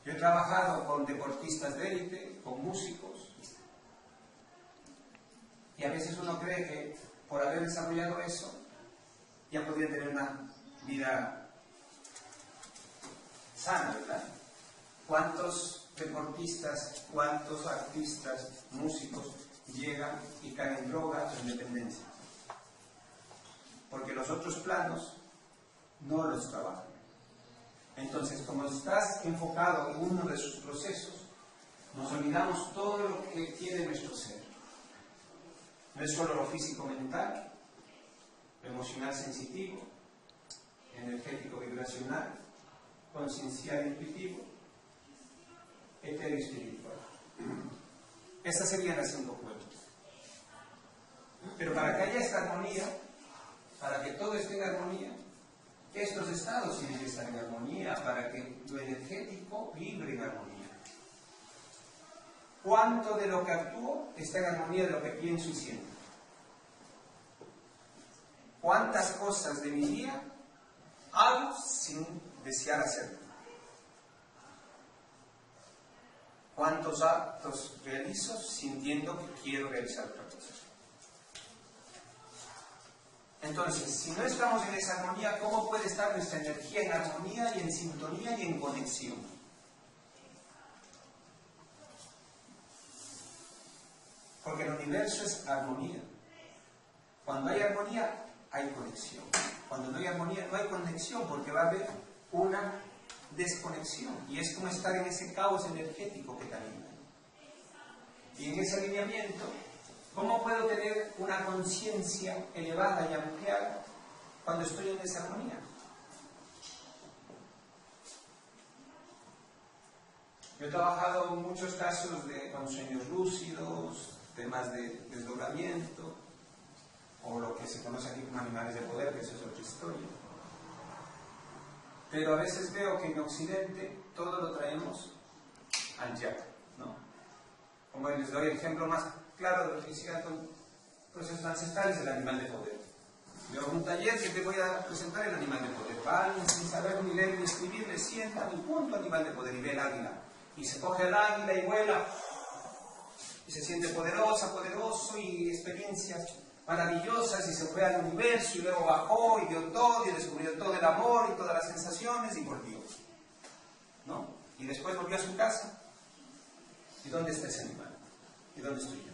Yo he trabajado con deportistas de élite, con músicos, y a veces uno cree que por haber desarrollado eso ya podría tener una vida sana, ¿verdad? ¿Cuántos deportistas, cuántos artistas, músicos llegan y caen en drogas o en dependencia? Porque los otros planos no los trabajan. Entonces, como estás enfocado en uno de sus procesos, nos olvidamos todo lo que tiene nuestro ser. No es solo lo físico-mental, lo emocional-sensitivo, energético-vibracional, conciencial-intuitivo, etéreo-espiritual. Estas serían las 5 cuerdas. Pero para que haya esta armonía, para que todo esté en armonía, estos estados tienen que estar en armonía para que lo energético vibre en armonía. ¿Cuánto de lo que actúo está en armonía de lo que pienso y siento? ¿Cuántas cosas de mi día hago sin desear hacerlo? ¿Cuántos actos realizo sintiendo que quiero realizar otra cosa? Entonces, si no estamos en esa armonía, ¿cómo puede estar nuestra energía en armonía y en sintonía y en conexión? Porque el universo es armonía. Cuando hay armonía, hay conexión. Cuando no hay armonía, no hay conexión, porque va a haber una desconexión. Y es como estar en ese caos energético que te alinea. Y en ese alineamiento, ¿cómo puedo tener una conciencia elevada y ampliada cuando estoy en desarmonía? Yo he trabajado en muchos casos con sueños lúcidos, temas de desdoblamiento, o lo que se conoce aquí como animales de poder, que eso es otra historia. Pero a veces veo que en Occidente todo lo traemos al ya, ¿no? Como les doy el ejemplo más claro de lo que hicieron con procesos ancestrales, el animal de poder. Yo hago un taller que te voy a presentar el animal de poder. Va alguien sin saber ni leer ni escribir, le sienta y punto animal de poder y ve el águila. Y se coge el águila y vuela. y se siente poderosa, poderoso, y experiencias maravillosas, y se fue al universo, y luego bajó, y vio todo, y descubrió todo el amor, y todas las sensaciones, y volvió, ¿no? Y después volvió a su casa. ¿Y dónde está ese animal? ¿Y dónde estoy yo?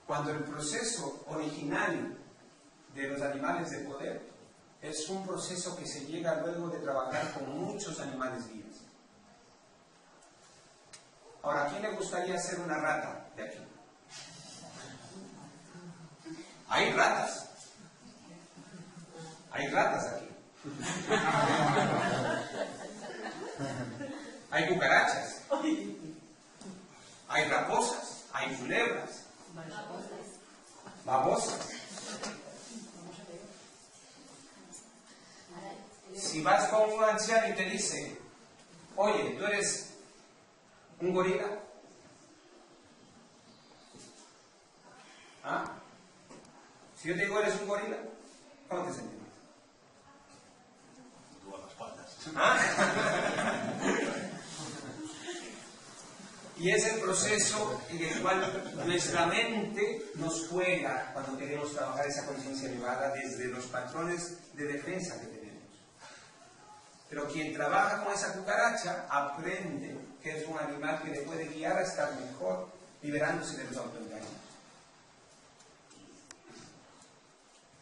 Cuando el proceso original de los animales de poder es un proceso que se llega luego de trabajar con muchos animales vivos. Ahora, ¿a quién le gustaría ser una rata de aquí? Hay ratas. Hay ratas aquí. Hay cucarachas. Hay raposas. Hay culebras. Babosas. Si vas con un anciano y te dice, oye, ¿tú eres un gorila? ¿Ah? Si yo te digo, ¿eres un gorila? ¿Cómo te sientes? Tú a las patas. ¿Ah? Y es el proceso en el cual nuestra mente nos juega cuando queremos trabajar esa conciencia elevada desde los patrones de defensa que tenemos. Pero quien trabaja con esa cucaracha aprende que es un animal que le puede guiar a estar mejor, liberándose de los autoengaños.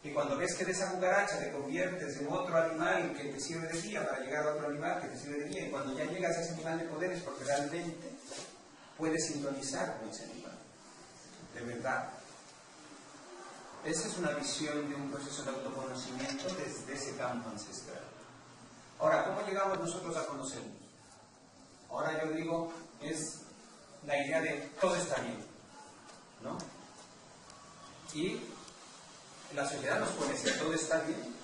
Y cuando ves que de esa cucaracha te conviertes en otro animal que te sirve de guía para llegar a otro animal que te sirve de guía, y cuando ya llegas a ese animal de poder es porque realmente puedes sintonizar con ese animal. De verdad. Esa es una visión de un proceso de autoconocimiento desde ese campo ancestral. Ahora, ¿cómo llegamos nosotros a conocernos? Ahora yo digo, es la idea de todo está bien, ¿no? Y la sociedad nos pone que todo está bien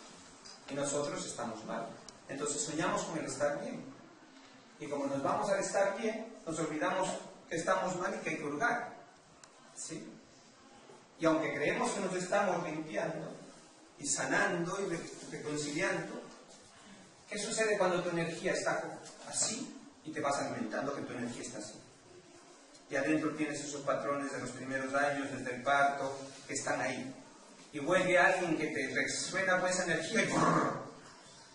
y nosotros estamos mal. Entonces soñamos con el estar bien. Y como nos vamos al estar bien, nos olvidamos que estamos mal y que hay que hurgar. ¿Sí? Y aunque creemos que nos estamos limpiando y sanando y reconciliando, ¿qué sucede cuando tu energía está así y te vas alimentando que tu energía está así? Y adentro tienes esos patrones de los primeros años, desde el parto, que están ahí. Y vuelve alguien que te resuena con esa energía y ¡brrr!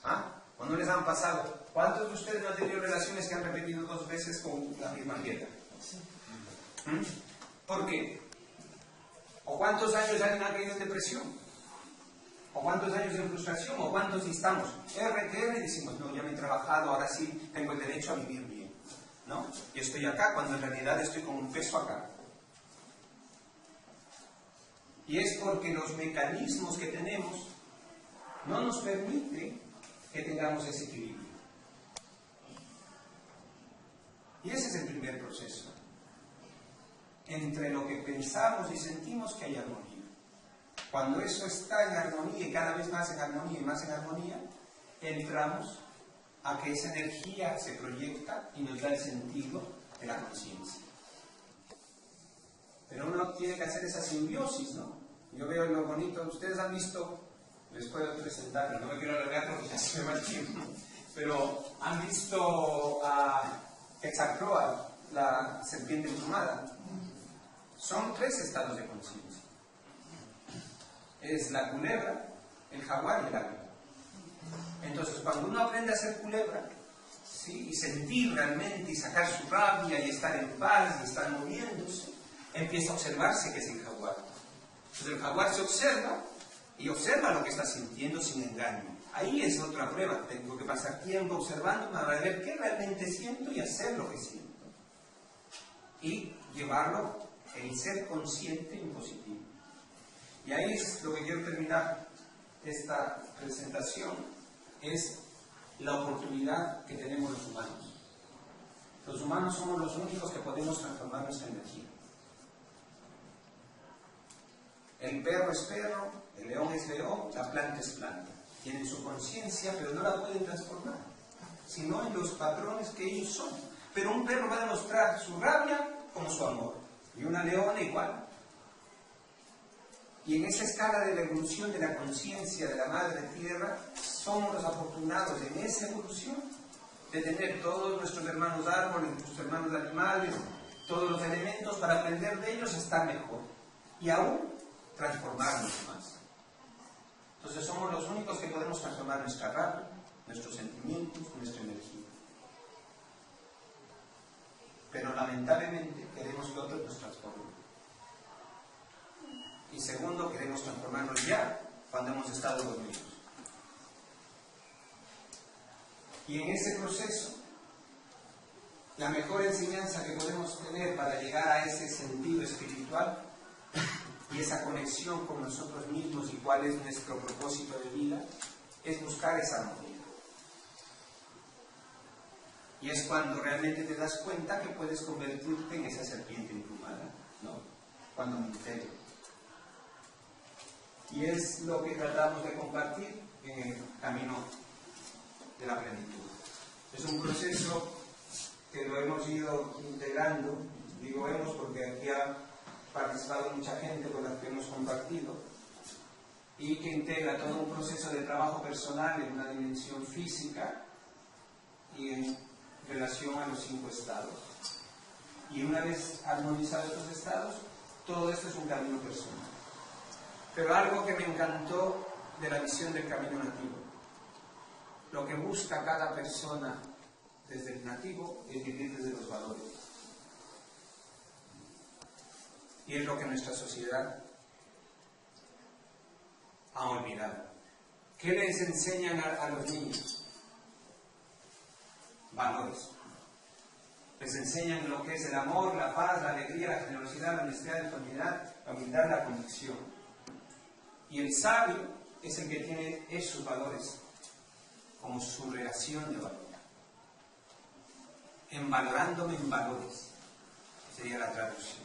¿Ah? ¿O no les han pasado? ¿Cuántos de ustedes no han tenido relaciones que han repetido 2 veces con la misma piedra? ¿Por qué? ¿O cuántos años alguien ha caído en depresión? ¿O cuántos años en frustración? ¿O cuántos estamos RTR y decimos, no, ya me he trabajado, ahora sí tengo el derecho a vivir bien, ¿no? Y estoy acá cuando en realidad estoy con un peso acá. Y es porque los mecanismos que tenemos no nos permiten que tengamos ese equilibrio. Y ese es el primer proceso. Entre lo que pensamos y sentimos que hay armonía. Cuando eso está en armonía y cada vez más en armonía y más en armonía, entramos a que esa energía se proyecta y nos da el sentido de la conciencia. Pero uno tiene que hacer esa simbiosis, ¿no? Yo veo lo bonito, ustedes han visto, les puedo presentar, no me quiero alargar porque ya se me va el tiempo, pero han visto a Quetzalcóatl, la serpiente emplumada. Son 3 estados de conciencia. Es la culebra, el jaguar y el águila. Entonces, cuando uno aprende a ser culebra, ¿sí? Y sentir realmente y sacar su rabia y estar en paz y estar moviéndose, empieza a observarse que es el jaguar. Entonces el jaguar se observa y observa lo que está sintiendo sin engaño. Ahí es otra prueba. Tengo que pasar tiempo observando para ver qué realmente siento y hacer lo que siento. Y llevarlo, el ser consciente en positivo. Y ahí es lo que quiero terminar esta presentación, es la oportunidad que tenemos los humanos. Los humanos somos los únicos que podemos transformar nuestra energía. El perro es perro, el león es león, la planta es planta. Tienen su conciencia, pero no la pueden transformar, sino en los patrones que ellos son. Pero un perro va a demostrar su rabia como su amor, y una leona igual. Y en esa escala de la evolución de la conciencia de la Madre Tierra, somos los afortunados en esa evolución de tener todos nuestros hermanos árboles, nuestros hermanos animales, todos los elementos para aprender de ellos, estar mejor y aún transformarnos más. Entonces somos los únicos que podemos transformar nuestra rabia, nuestros sentimientos, nuestra energía. Pero lamentablemente queremos que otros nos transformen. Y segundo, queremos transformarnos ya cuando hemos estado dormidos. Y en ese proceso, la mejor enseñanza que podemos tener para llegar a ese sentido espiritual y esa conexión con nosotros mismos y cuál es nuestro propósito de vida, es buscar esa armonía. Y es cuando realmente te das cuenta que puedes convertirte en esa serpiente emplumada, ¿no? Cuando me integro. Y es lo que tratamos de compartir en el camino de la plenitud. Es un proceso que lo hemos ido integrando, digo hemos porque aquí ha participado mucha gente con la que hemos compartido, y que integra todo un proceso de trabajo personal en una dimensión física y en relación a los 5 estados. Y una vez armonizados estos estados, todo esto es un camino personal. Pero algo que me encantó de la visión del camino nativo, lo que busca cada persona desde el nativo es vivir desde los valores. Y es lo que nuestra sociedad ha olvidado. ¿Qué les enseñan a los niños? Valores. Les enseñan lo que es el amor, la paz, la alegría, la generosidad, la honestidad, la humildad, la convicción. Y el sabio es el que tiene esos valores como su relación de valor. Envalorándome en valores, sería la traducción.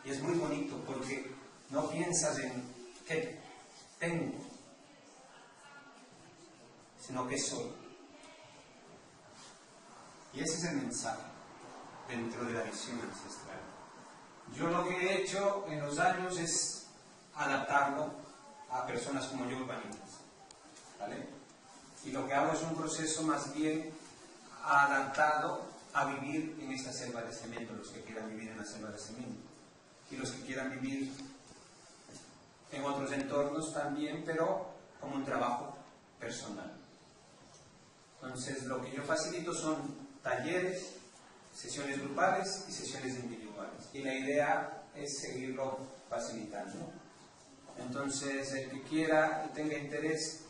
Y es muy bonito porque no piensas en qué tengo, sino qué soy. Y ese es el mensaje dentro de la visión ancestral. Yo lo que he hecho en los años es adaptarlo a personas como yo, urbanitas, ¿vale? Y lo que hago es un proceso más bien adaptado a vivir en esta selva de cemento, los que quieran vivir en la selva de cemento, y los que quieran vivir en otros entornos también, pero como un trabajo personal. Entonces, lo que yo facilito son talleres, sesiones grupales y sesiones individuales. Y la idea es seguirlo facilitando. Entonces, el que quiera y tenga interés,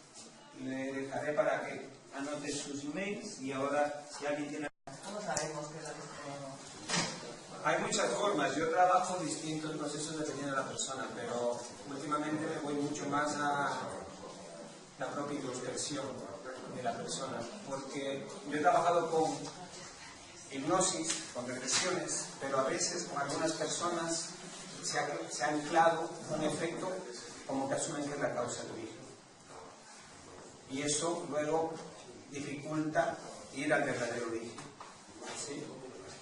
le dejaré para que anote sus emails. Y ahora, si alguien tiene... ¿Cómo sabemos qué es lo que tenemos? Hay muchas formas. Yo trabajo distintos procesos dependiendo de la persona, pero últimamente me voy mucho más a la propia introspección de la persona, porque yo he trabajado con hipnosis, con regresiones, pero a veces con algunas personas se ha anclado un efecto como que asumen que es la causa de origen. Y eso luego dificulta ir al verdadero origen. ¿Sí?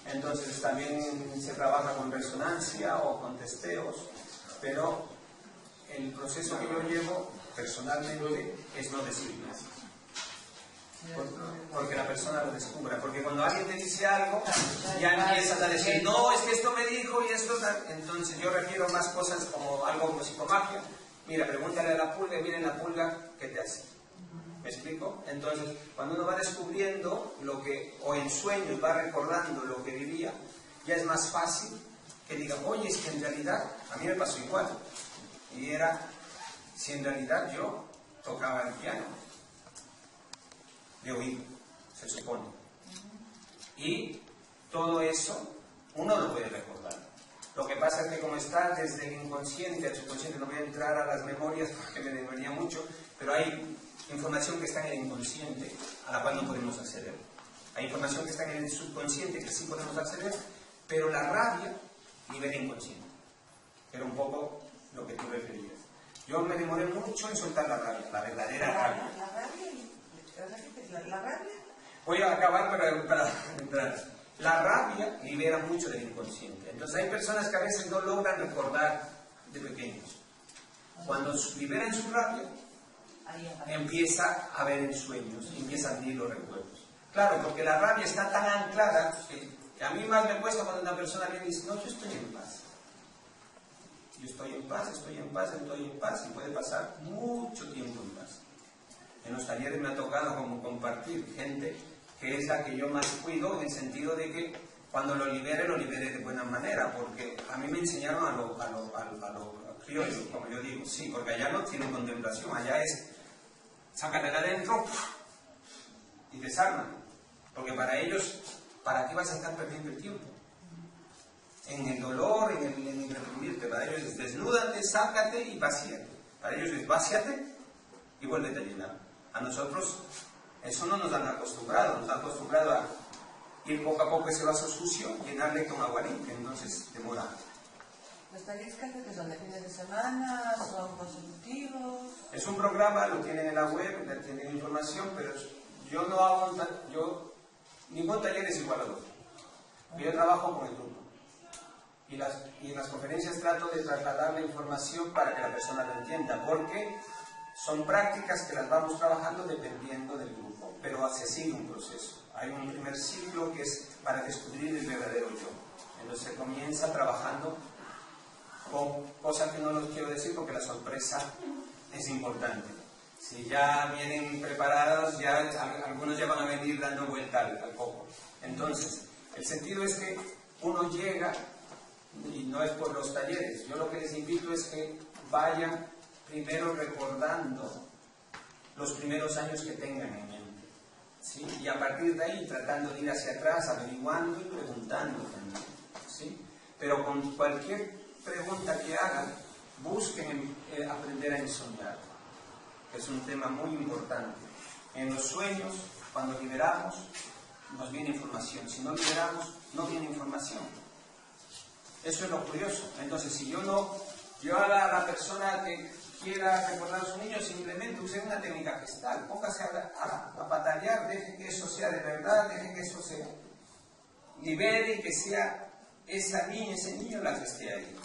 Entonces también se trabaja con resonancia o con testeos, pero el proceso que yo llevo personalmente es no decirlo. Porque la persona lo descubra. Porque cuando alguien te dice algo, ya empiezas a decir, no, es que esto me dijo y esto tal. Entonces yo refiero más cosas como algo como psicomagia. Mira, pregúntale a la pulga y miren la pulga qué te hace. ¿Me explico? Entonces, cuando uno va descubriendo lo que, o en sueños va recordando lo que vivía, ya es más fácil que diga, oye, es que en realidad a mí me pasó igual. Y era, si en realidad yo tocaba el piano, de oído, se supone. Y todo eso uno lo puede recordar. Lo que pasa es que como está desde el inconsciente al subconsciente, no voy a entrar a las memorias porque me demoraría mucho, pero hay información que está en el inconsciente a la cual no podemos acceder. Hay información que está en el subconsciente que sí podemos acceder, pero la rabia libera inconsciente. Era un poco lo que tú referías. Yo me demoré mucho en soltar la rabia, la verdadera rabia. ¿La rabia? Voy a acabar para entrar. La rabia libera mucho del inconsciente. Entonces hay personas que a veces no logran recordar de pequeños. Cuando liberan su rabia, empieza a ver en sueños, empieza a venir los recuerdos. Claro, porque la rabia está tan anclada que a mí más me cuesta cuando una persona viene y dice, no, yo estoy en paz. Yo estoy en paz, estoy en paz, estoy en paz, y puede pasar mucho tiempo en paz. En los talleres me ha tocado como compartir gente que es la que yo más cuido, en el sentido de que cuando lo libere de buena manera, porque a mí me enseñaron a lo criollo, como yo digo, sí, porque allá no tienen contemplación, allá es, sácate de adentro y desarma, porque para ellos, ¿para qué vas a estar perdiendo el tiempo? En el dolor, en el reprimirte. Para ellos es desnúdate, sácate y vacíate. Para ellos es vacíate y vuélvete a llenar. A nosotros eso no nos han acostumbrado, nos han acostumbrado a ir poco a poco ese vaso sucio, llenarle con agua limpia, entonces demora. ¿Los talleres que son de fines de semana? ¿Son consecutivos? Es un programa, lo tienen en la web, tienen información, pero yo no hago ningún taller es igual a otro. Yo trabajo con el grupo. Y en las conferencias trato de trasladar la información para que la persona lo entienda, porque son prácticas que las vamos trabajando dependiendo del grupo, pero se sigue un proceso. Hay un primer ciclo que es para descubrir el verdadero yo. Entonces se comienza trabajando con cosas que no los quiero decir porque la sorpresa es importante. Si ya vienen preparados, ya algunos ya van a venir dando vuelta al coco. Entonces, el sentido es que uno llega, y no es por los talleres, yo lo que les invito es que vayan primero recordando los primeros años que tengan en mente, ¿sí? Y a partir de ahí tratando de ir hacia atrás, averiguando y preguntando también, ¿sí? Pero con cualquier pregunta que hagan, busquen aprender a ensoñar, que es un tema muy importante. En los sueños, cuando liberamos, nos viene información. Si no liberamos, no viene información. Eso es lo curioso. Entonces, si yo a la persona que quiera recordar a su niño, simplemente use una técnica gestal, póngase a batallar, deje que eso sea de verdad, deje que eso se libere y que sea esa niña, ese niño la que esté ahí.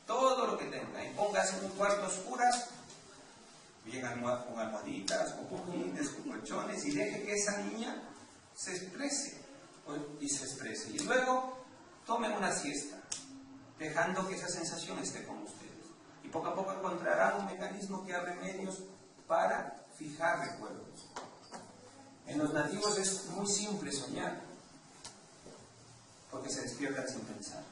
Todo lo que tenga, y póngase en un cuarto oscuro, bien con almohaditas, con cojines, con colchones, y deje que esa niña se exprese, y luego tomen una siesta, dejando que esa sensación esté con ustedes. Y poco a poco encontrarán un mecanismo que abre medios para fijar recuerdos. En los nativos es muy simple soñar, porque se despiertan sin pensar.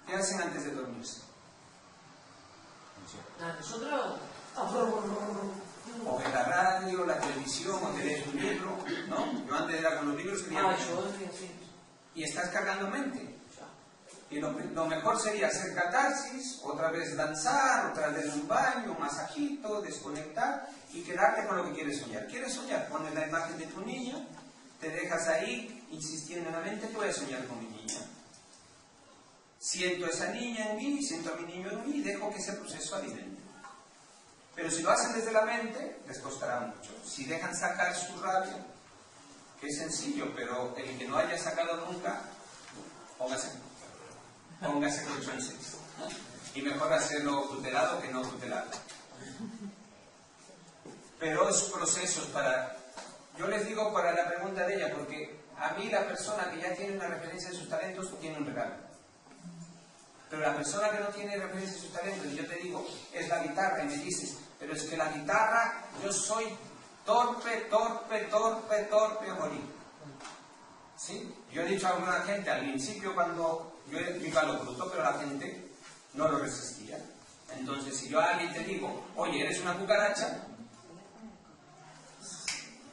¿Qué hacen antes de dormirse? Nosotros... O ver la radio, la televisión, o te lees un libro, ¿no? Yo antes era con los libros que y estás cargando mente. Y lo mejor sería hacer catarsis, otra vez danzar, otra vez un baño, un masajito, desconectar y quedarte con lo que quieres soñar. ¿Quieres soñar? Pones la imagen de tu niña, te dejas ahí insistiendo en la mente, puedes soñar con mi niña. Siento a esa niña en mí, siento a mi niño en mí y dejo que ese proceso alimente. Pero si lo hacen desde la mente, les costará mucho. Si dejan sacar su rabia, que es sencillo, pero el que no haya sacado nunca, póngase colchones. Y mejor hacerlo tutelado que no tutelado. Pero es procesos para... Yo les digo para la pregunta de ella, porque a mí la persona que ya tiene una referencia de sus talentos tiene un regalo. Pero la persona que no tiene referencia de sus talentos, y yo te digo, es la guitarra, y me dices, pero es que la guitarra, yo soy torpe a morir. ¿Sí? Yo he dicho a alguna gente al principio cuando yo iba a lo bruto, pero la gente no lo resistía. Entonces, si yo a alguien te digo, oye, eres una cucaracha,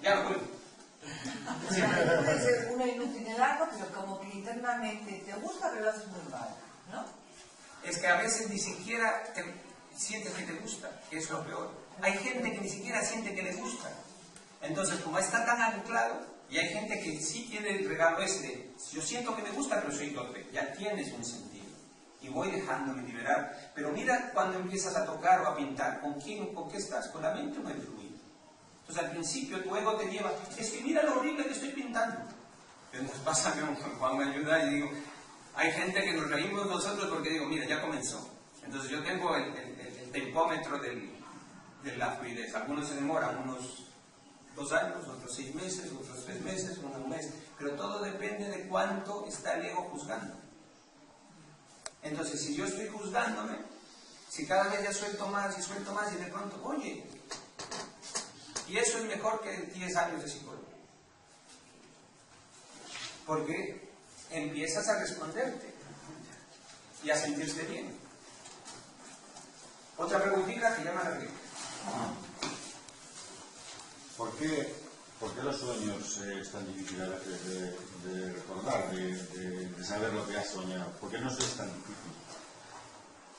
ya lo cuelgo. Puede ser una inútil en algo, pero como que internamente te gusta, pero lo haces muy mal, ¿no? Es que a veces ni siquiera sientes que te gusta, que es lo peor. Hay gente que ni siquiera siente que le gusta. Entonces, como está tan anclado, y hay gente que sí tiene el regalo de, yo siento que me gusta, pero soy torpe, ya tienes un sentido. Y voy dejándome liberar. Pero mira cuando empiezas a tocar o a pintar, ¿con quién, con qué estás? ¿Con la mente o con el fluido? Entonces al principio tu ego te lleva, es que mira lo horrible que estoy pintando. Entonces pásame Juan me ayuda y digo, hay gente que nos reímos nosotros porque digo, mira, ya comenzó. Entonces yo tengo el tempómetro de la fluidez. Algunos se demoran unos 2 años, otros 6 meses, otros 3 meses, un mes, pero todo depende de cuánto está el ego juzgando. Entonces, si yo estoy juzgándome, si cada vez ya suelto más y de pronto, oye, y eso es mejor que 10 años de psicólogo. Porque empiezas a responderte y a sentirte bien. Otra preguntita que llama la rica. ¿Por qué los sueños es tan difícil de recordar, de saber lo que has soñado? ¿Por qué no es tan difícil?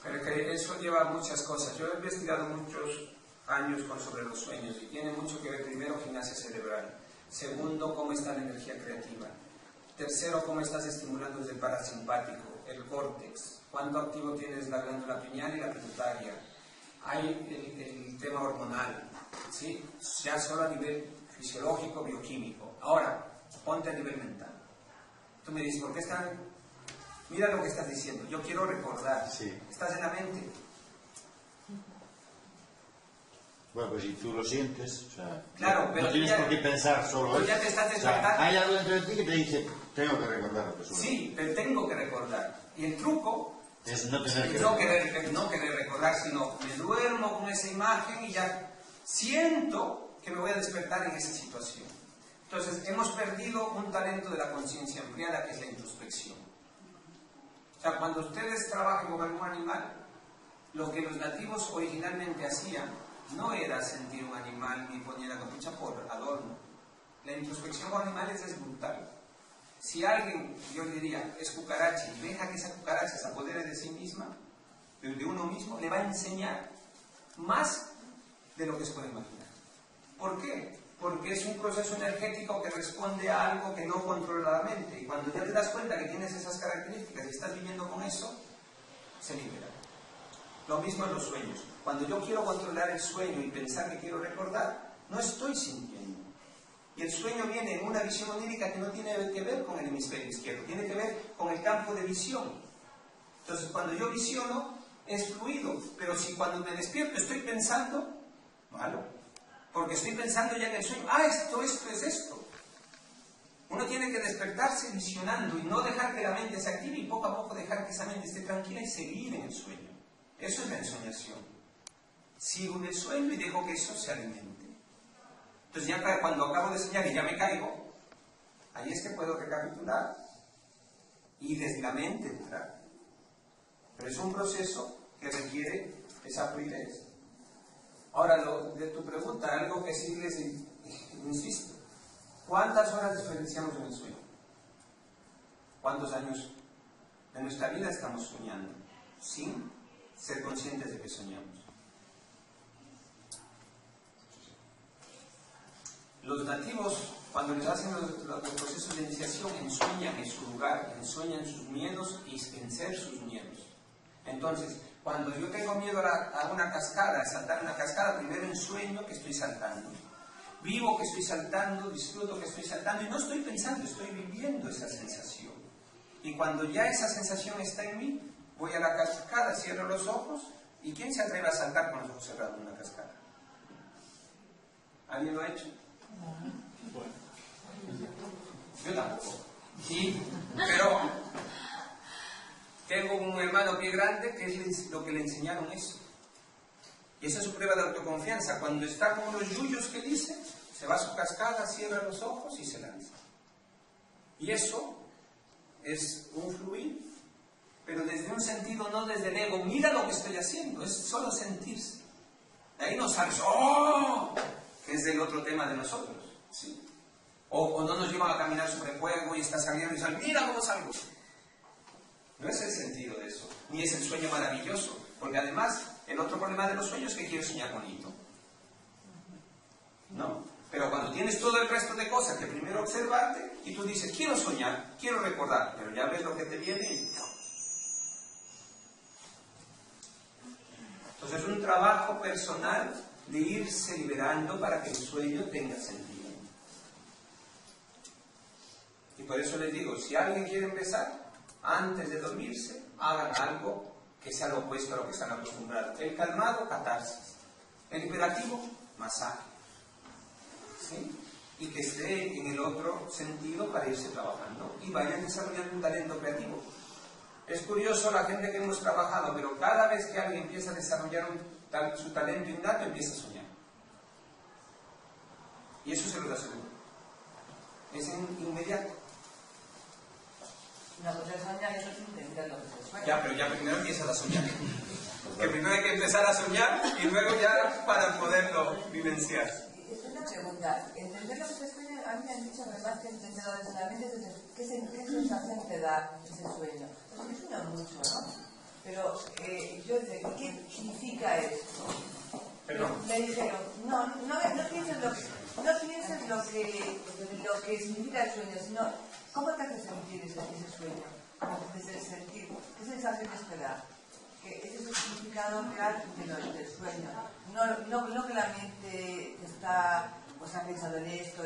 Pero que eso lleva a muchas cosas. Yo he investigado muchos años sobre los sueños y tiene mucho que ver, primero, gimnasia cerebral. Segundo, cómo está la energía creativa. Tercero, cómo estás estimulando desde el parasimpático, el córtex. Cuánto activo tienes la glándula pineal y la pituitaria. Hay el tema hormonal, ¿sí? Ya solo a nivel fisiológico, bioquímico. Ahora, ponte a nivel mental. Tú me dices, ¿por qué están...? Mira lo que estás diciendo. Yo quiero recordar. Sí. Estás en la mente. Bueno, pues si tú lo sientes, o sea, Claro, pero no tienes ya, por qué pensar solo tú eso. ya te estás O sea, despertando. hay algo dentro de ti que te dice, tengo que recordar lo que suena. Sí, pero tengo que recordar. Y el truco Es no tener que no recordar. no querer recordar, sino me duermo con esa imagen y ya siento que me voy a despertar en esa situación. Entonces, hemos perdido un talento de la conciencia ampliada, que es la introspección. O sea, cuando ustedes trabajan con algún animal, lo que los nativos originalmente hacían no era sentir un animal ni poner la capucha por adorno. La introspección con animales es brutal. Si alguien, yo le diría, es cucaracha y deja que esa cucaracha se apodere de sí misma, de uno mismo, le va a enseñar más de lo que se puede imaginar. ¿Por qué? Porque es un proceso energético que responde a algo que no controla la mente. Y cuando ya te das cuenta que tienes esas características y estás viviendo con eso, se libera. Lo mismo en los sueños. Cuando yo quiero controlar el sueño y pensar que quiero recordar, no estoy sintiendo. Y el sueño viene en una visión onírica que no tiene que ver con el hemisferio izquierdo, tiene que ver con el campo de visión. Entonces, cuando yo visiono, es fluido. Pero si cuando me despierto estoy pensando, malo. Porque estoy pensando ya en el sueño, esto es esto. Uno tiene que despertarse visionando y no dejar que la mente se active y poco a poco dejar que esa mente esté tranquila y seguir en el sueño. Eso es la ensoñación. Sigo en el sueño y dejo que eso se alimente. Entonces ya cuando acabo de soñar y ya me caigo, ahí es que puedo recapitular y desde la mente entrar. Pero es un proceso que requiere esa fluidez. Ahora, de tu pregunta, algo que sí les insisto. ¿Cuántas horas desperdiciamos en el sueño? ¿Cuántos años de nuestra vida estamos soñando sin ser conscientes de que soñamos? Los nativos, cuando les hacen los procesos de iniciación, ensueñan en su lugar, ensueñan sus miedos y vencer sus miedos. Entonces, cuando yo tengo miedo a una cascada, a saltar una cascada, primero ensueño que estoy saltando. Vivo que estoy saltando, disfruto que estoy saltando y no estoy pensando, estoy viviendo esa sensación. Y cuando ya esa sensación está en mí, voy a la cascada, cierro los ojos y ¿quién se atreve a saltar con los ojos cerrados en una cascada? ¿Alguien lo ha hecho? Yo tampoco. Sí, pero tengo un hermano pie grande que es lo que le enseñaron eso. Y esa es su prueba de autoconfianza. Cuando está con los yuyos que dice, se va a su cascada, cierra los ojos y se lanza. Y eso es un fluir, pero desde un sentido, no desde el ego. Mira lo que estoy haciendo, es solo sentirse. De ahí no sales, ¡oh!, que es el otro tema de nosotros. ¿Sí? O no nos llevan a caminar sobre fuego y está saliendo y sale, ¡mira cómo salgo! No es el sentido de eso, ni es el sueño maravilloso, porque además el otro problema de los sueños es que quiero soñar bonito. ¿No? Pero cuando tienes todo el resto de cosas que primero observarte y tú dices, quiero soñar, quiero recordar, pero ya ves lo que te viene y no. Entonces es un trabajo personal de irse liberando para que el sueño tenga sentido. Y por eso les digo, si alguien quiere empezar, antes de dormirse, hagan algo que sea lo opuesto a lo que están acostumbrados. El calmado, catarsis. El hiperactivo, masaje. ¿sí? Y que esté en el otro sentido para irse trabajando y vayan desarrollando un talento creativo. Es curioso la gente que hemos trabajado, pero cada vez que alguien empieza a desarrollar su talento innato, empieza a soñar. Y eso se lo da seguro. Es inmediato. Una cosa es soñar y otra es entender lo que se sueña. Ya, pero ya primero empiezas a soñar. Que primero hay que empezar a soñar y luego ya para poderlo vivenciar. Es una pregunta. Entender lo que se sueña, a mí me han dicho además que entenderlo desde la mente, ¿qué sensación te da ese sueño? Porque suena mucho, ¿no? Pero yo decía, ¿qué significa esto? Perdón. Me dijeron, no pienses lo que significa el sueño, sino cómo te hace sentir ese sueño, cómo te hace sentir, qué sensaciones te da. Que ese es el significado real del sueño. No que la mente está, pues ha pensado en esto,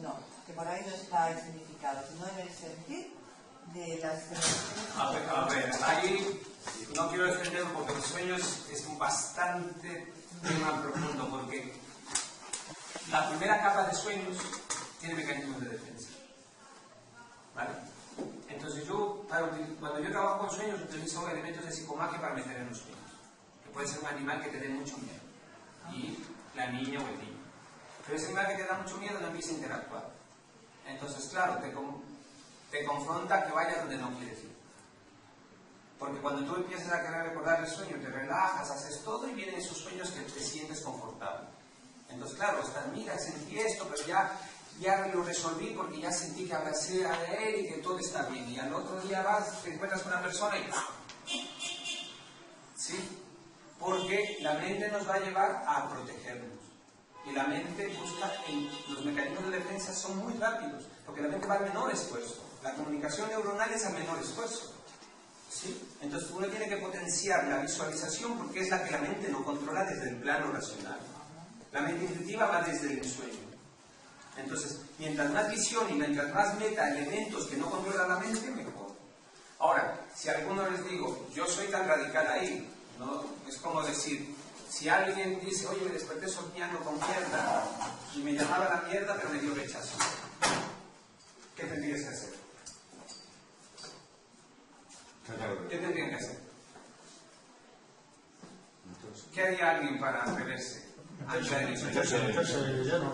no. Que por ahí no está el significado, sino en el sentir de las sensaciones. A ver, ahí no quiero extenderlo porque los sueños es un bastante tema profundo, porque la primera capa de sueños tiene mecanismos de defensa. ¿Vale? Entonces cuando yo trabajo con sueños, utilizo elementos de psicomagia para meter en los sueños. Que puede ser un animal que te dé mucho miedo. Y la niña o el niño. Pero ese animal que te da mucho miedo no empieza a interactuar. Entonces, claro, te confronta a que vayas donde no quieres ir. Porque cuando tú empiezas a querer recordar el sueño, te relajas, haces todo y vienen esos sueños que te sientes confortable. Entonces, claro, mira, sentí esto, pero ya lo resolví porque ya sentí que abracé a él y que todo está bien. Y al otro día vas, te encuentras con una persona y ¿sí? Porque la mente nos va a llevar a protegernos. Y la mente busca, los mecanismos de defensa son muy rápidos, porque la mente va al menor esfuerzo. La comunicación neuronal es al menor esfuerzo. ¿Sí? Entonces uno tiene que potenciar la visualización porque es la que la mente no controla desde el plano racional. La mente intuitiva va desde el ensueño. Entonces, mientras más visión y mientras más meta elementos que no controla la mente, mejor. Ahora, si a alguno les digo, yo soy tan radical ahí, ¿no? Es como decir, si alguien dice, oye, me desperté soñando con mierda y me llamaba la mierda pero me dio rechazo, ¿qué tendrías que hacer? ¿Qué tendrían que hacer? ¿Qué haría alguien para atreverse a entrar en el sueño?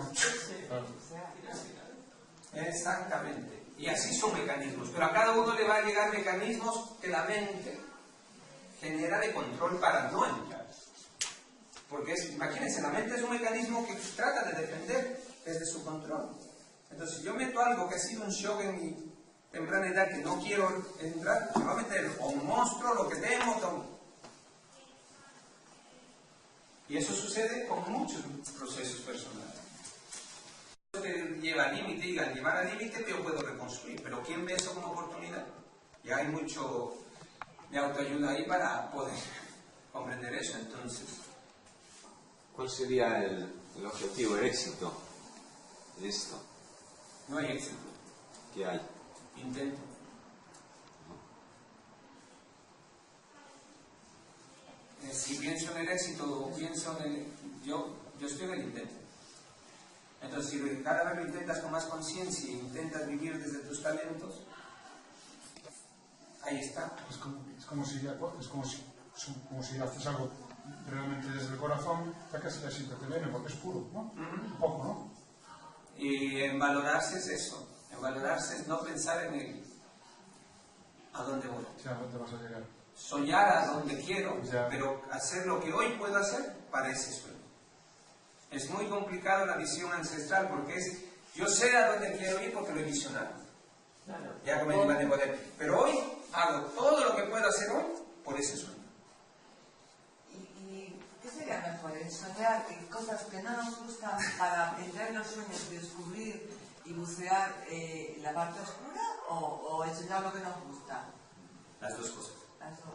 Exactamente. Y así son mecanismos. Pero a cada uno le va a llegar mecanismos que la mente genera de control para no entrar. Porque imagínense, la mente es un mecanismo que trata de defender desde su control. Entonces, si yo meto algo que ha sido un shock en mi temprana edad que no quiero entrar, me va a meter o un monstruo, lo que temo, todo. Y eso sucede con muchos procesos personales. Te lleva al límite y al llevar al límite yo puedo reconstruir, pero ¿quién ve eso como oportunidad? Y hay mucho de autoayuda ahí para poder comprender eso. Entonces, ¿cuál sería el objetivo, el éxito de esto? no hay éxito. ¿Qué hay? Intento. Si pienso en el éxito o pienso en el... Yo estoy en el intento. Entonces, si cada vez lo intentas con más conciencia e intentas vivir desde tus talentos, ahí está. Es como si haces algo realmente desde el corazón, ya casi la siempre te viene porque es puro, ¿no? Un poco, ¿no? Y en valorarse es eso. En valorarse es no pensar en el a dónde voy. Sí, ¿a dónde vas a llegar? Soñar a donde quiero, Ya. pero hacer lo que hoy puedo hacer para ese sueño. Es muy complicado la visión ancestral porque es, yo sé a dónde quiero ir porque lo he visionado. Ya como el de poder. Pero hoy hago todo lo que puedo hacer hoy por ese sueño. ¿Y qué sería mejor? ¿El soñar cosas que no nos gustan para entrar en los sueños y descubrir y bucear la parte oscura o el soñar lo que nos gusta? Las dos cosas. Las dos.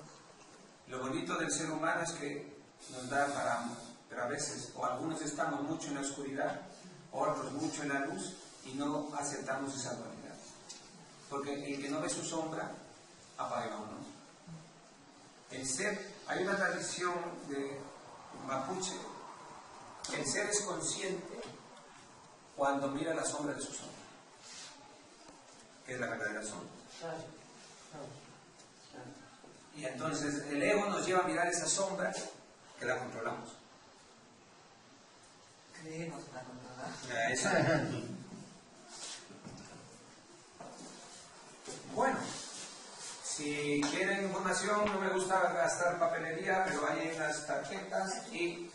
Lo bonito del ser humano es que nos da para ambos, pero a veces, o algunos estamos mucho en la oscuridad, otros mucho en la luz, y no aceptamos esa dualidad. Porque el que no ve su sombra, apaga uno. El ser, hay una tradición de Mapuche, el ser es consciente cuando mira la sombra de su sombra, que es la verdadera sombra. Y entonces el ego nos lleva a mirar esa sombra que la controlamos. Creemos que la controlamos. Bueno, si quieren información, no me gusta gastar papelería, pero hay en las tarjetas, y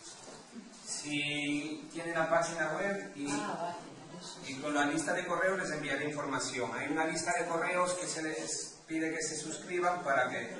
si tienen la página web y con la lista de correos les enviaré información. Hay una lista de correos que se les pide que se suscriban para que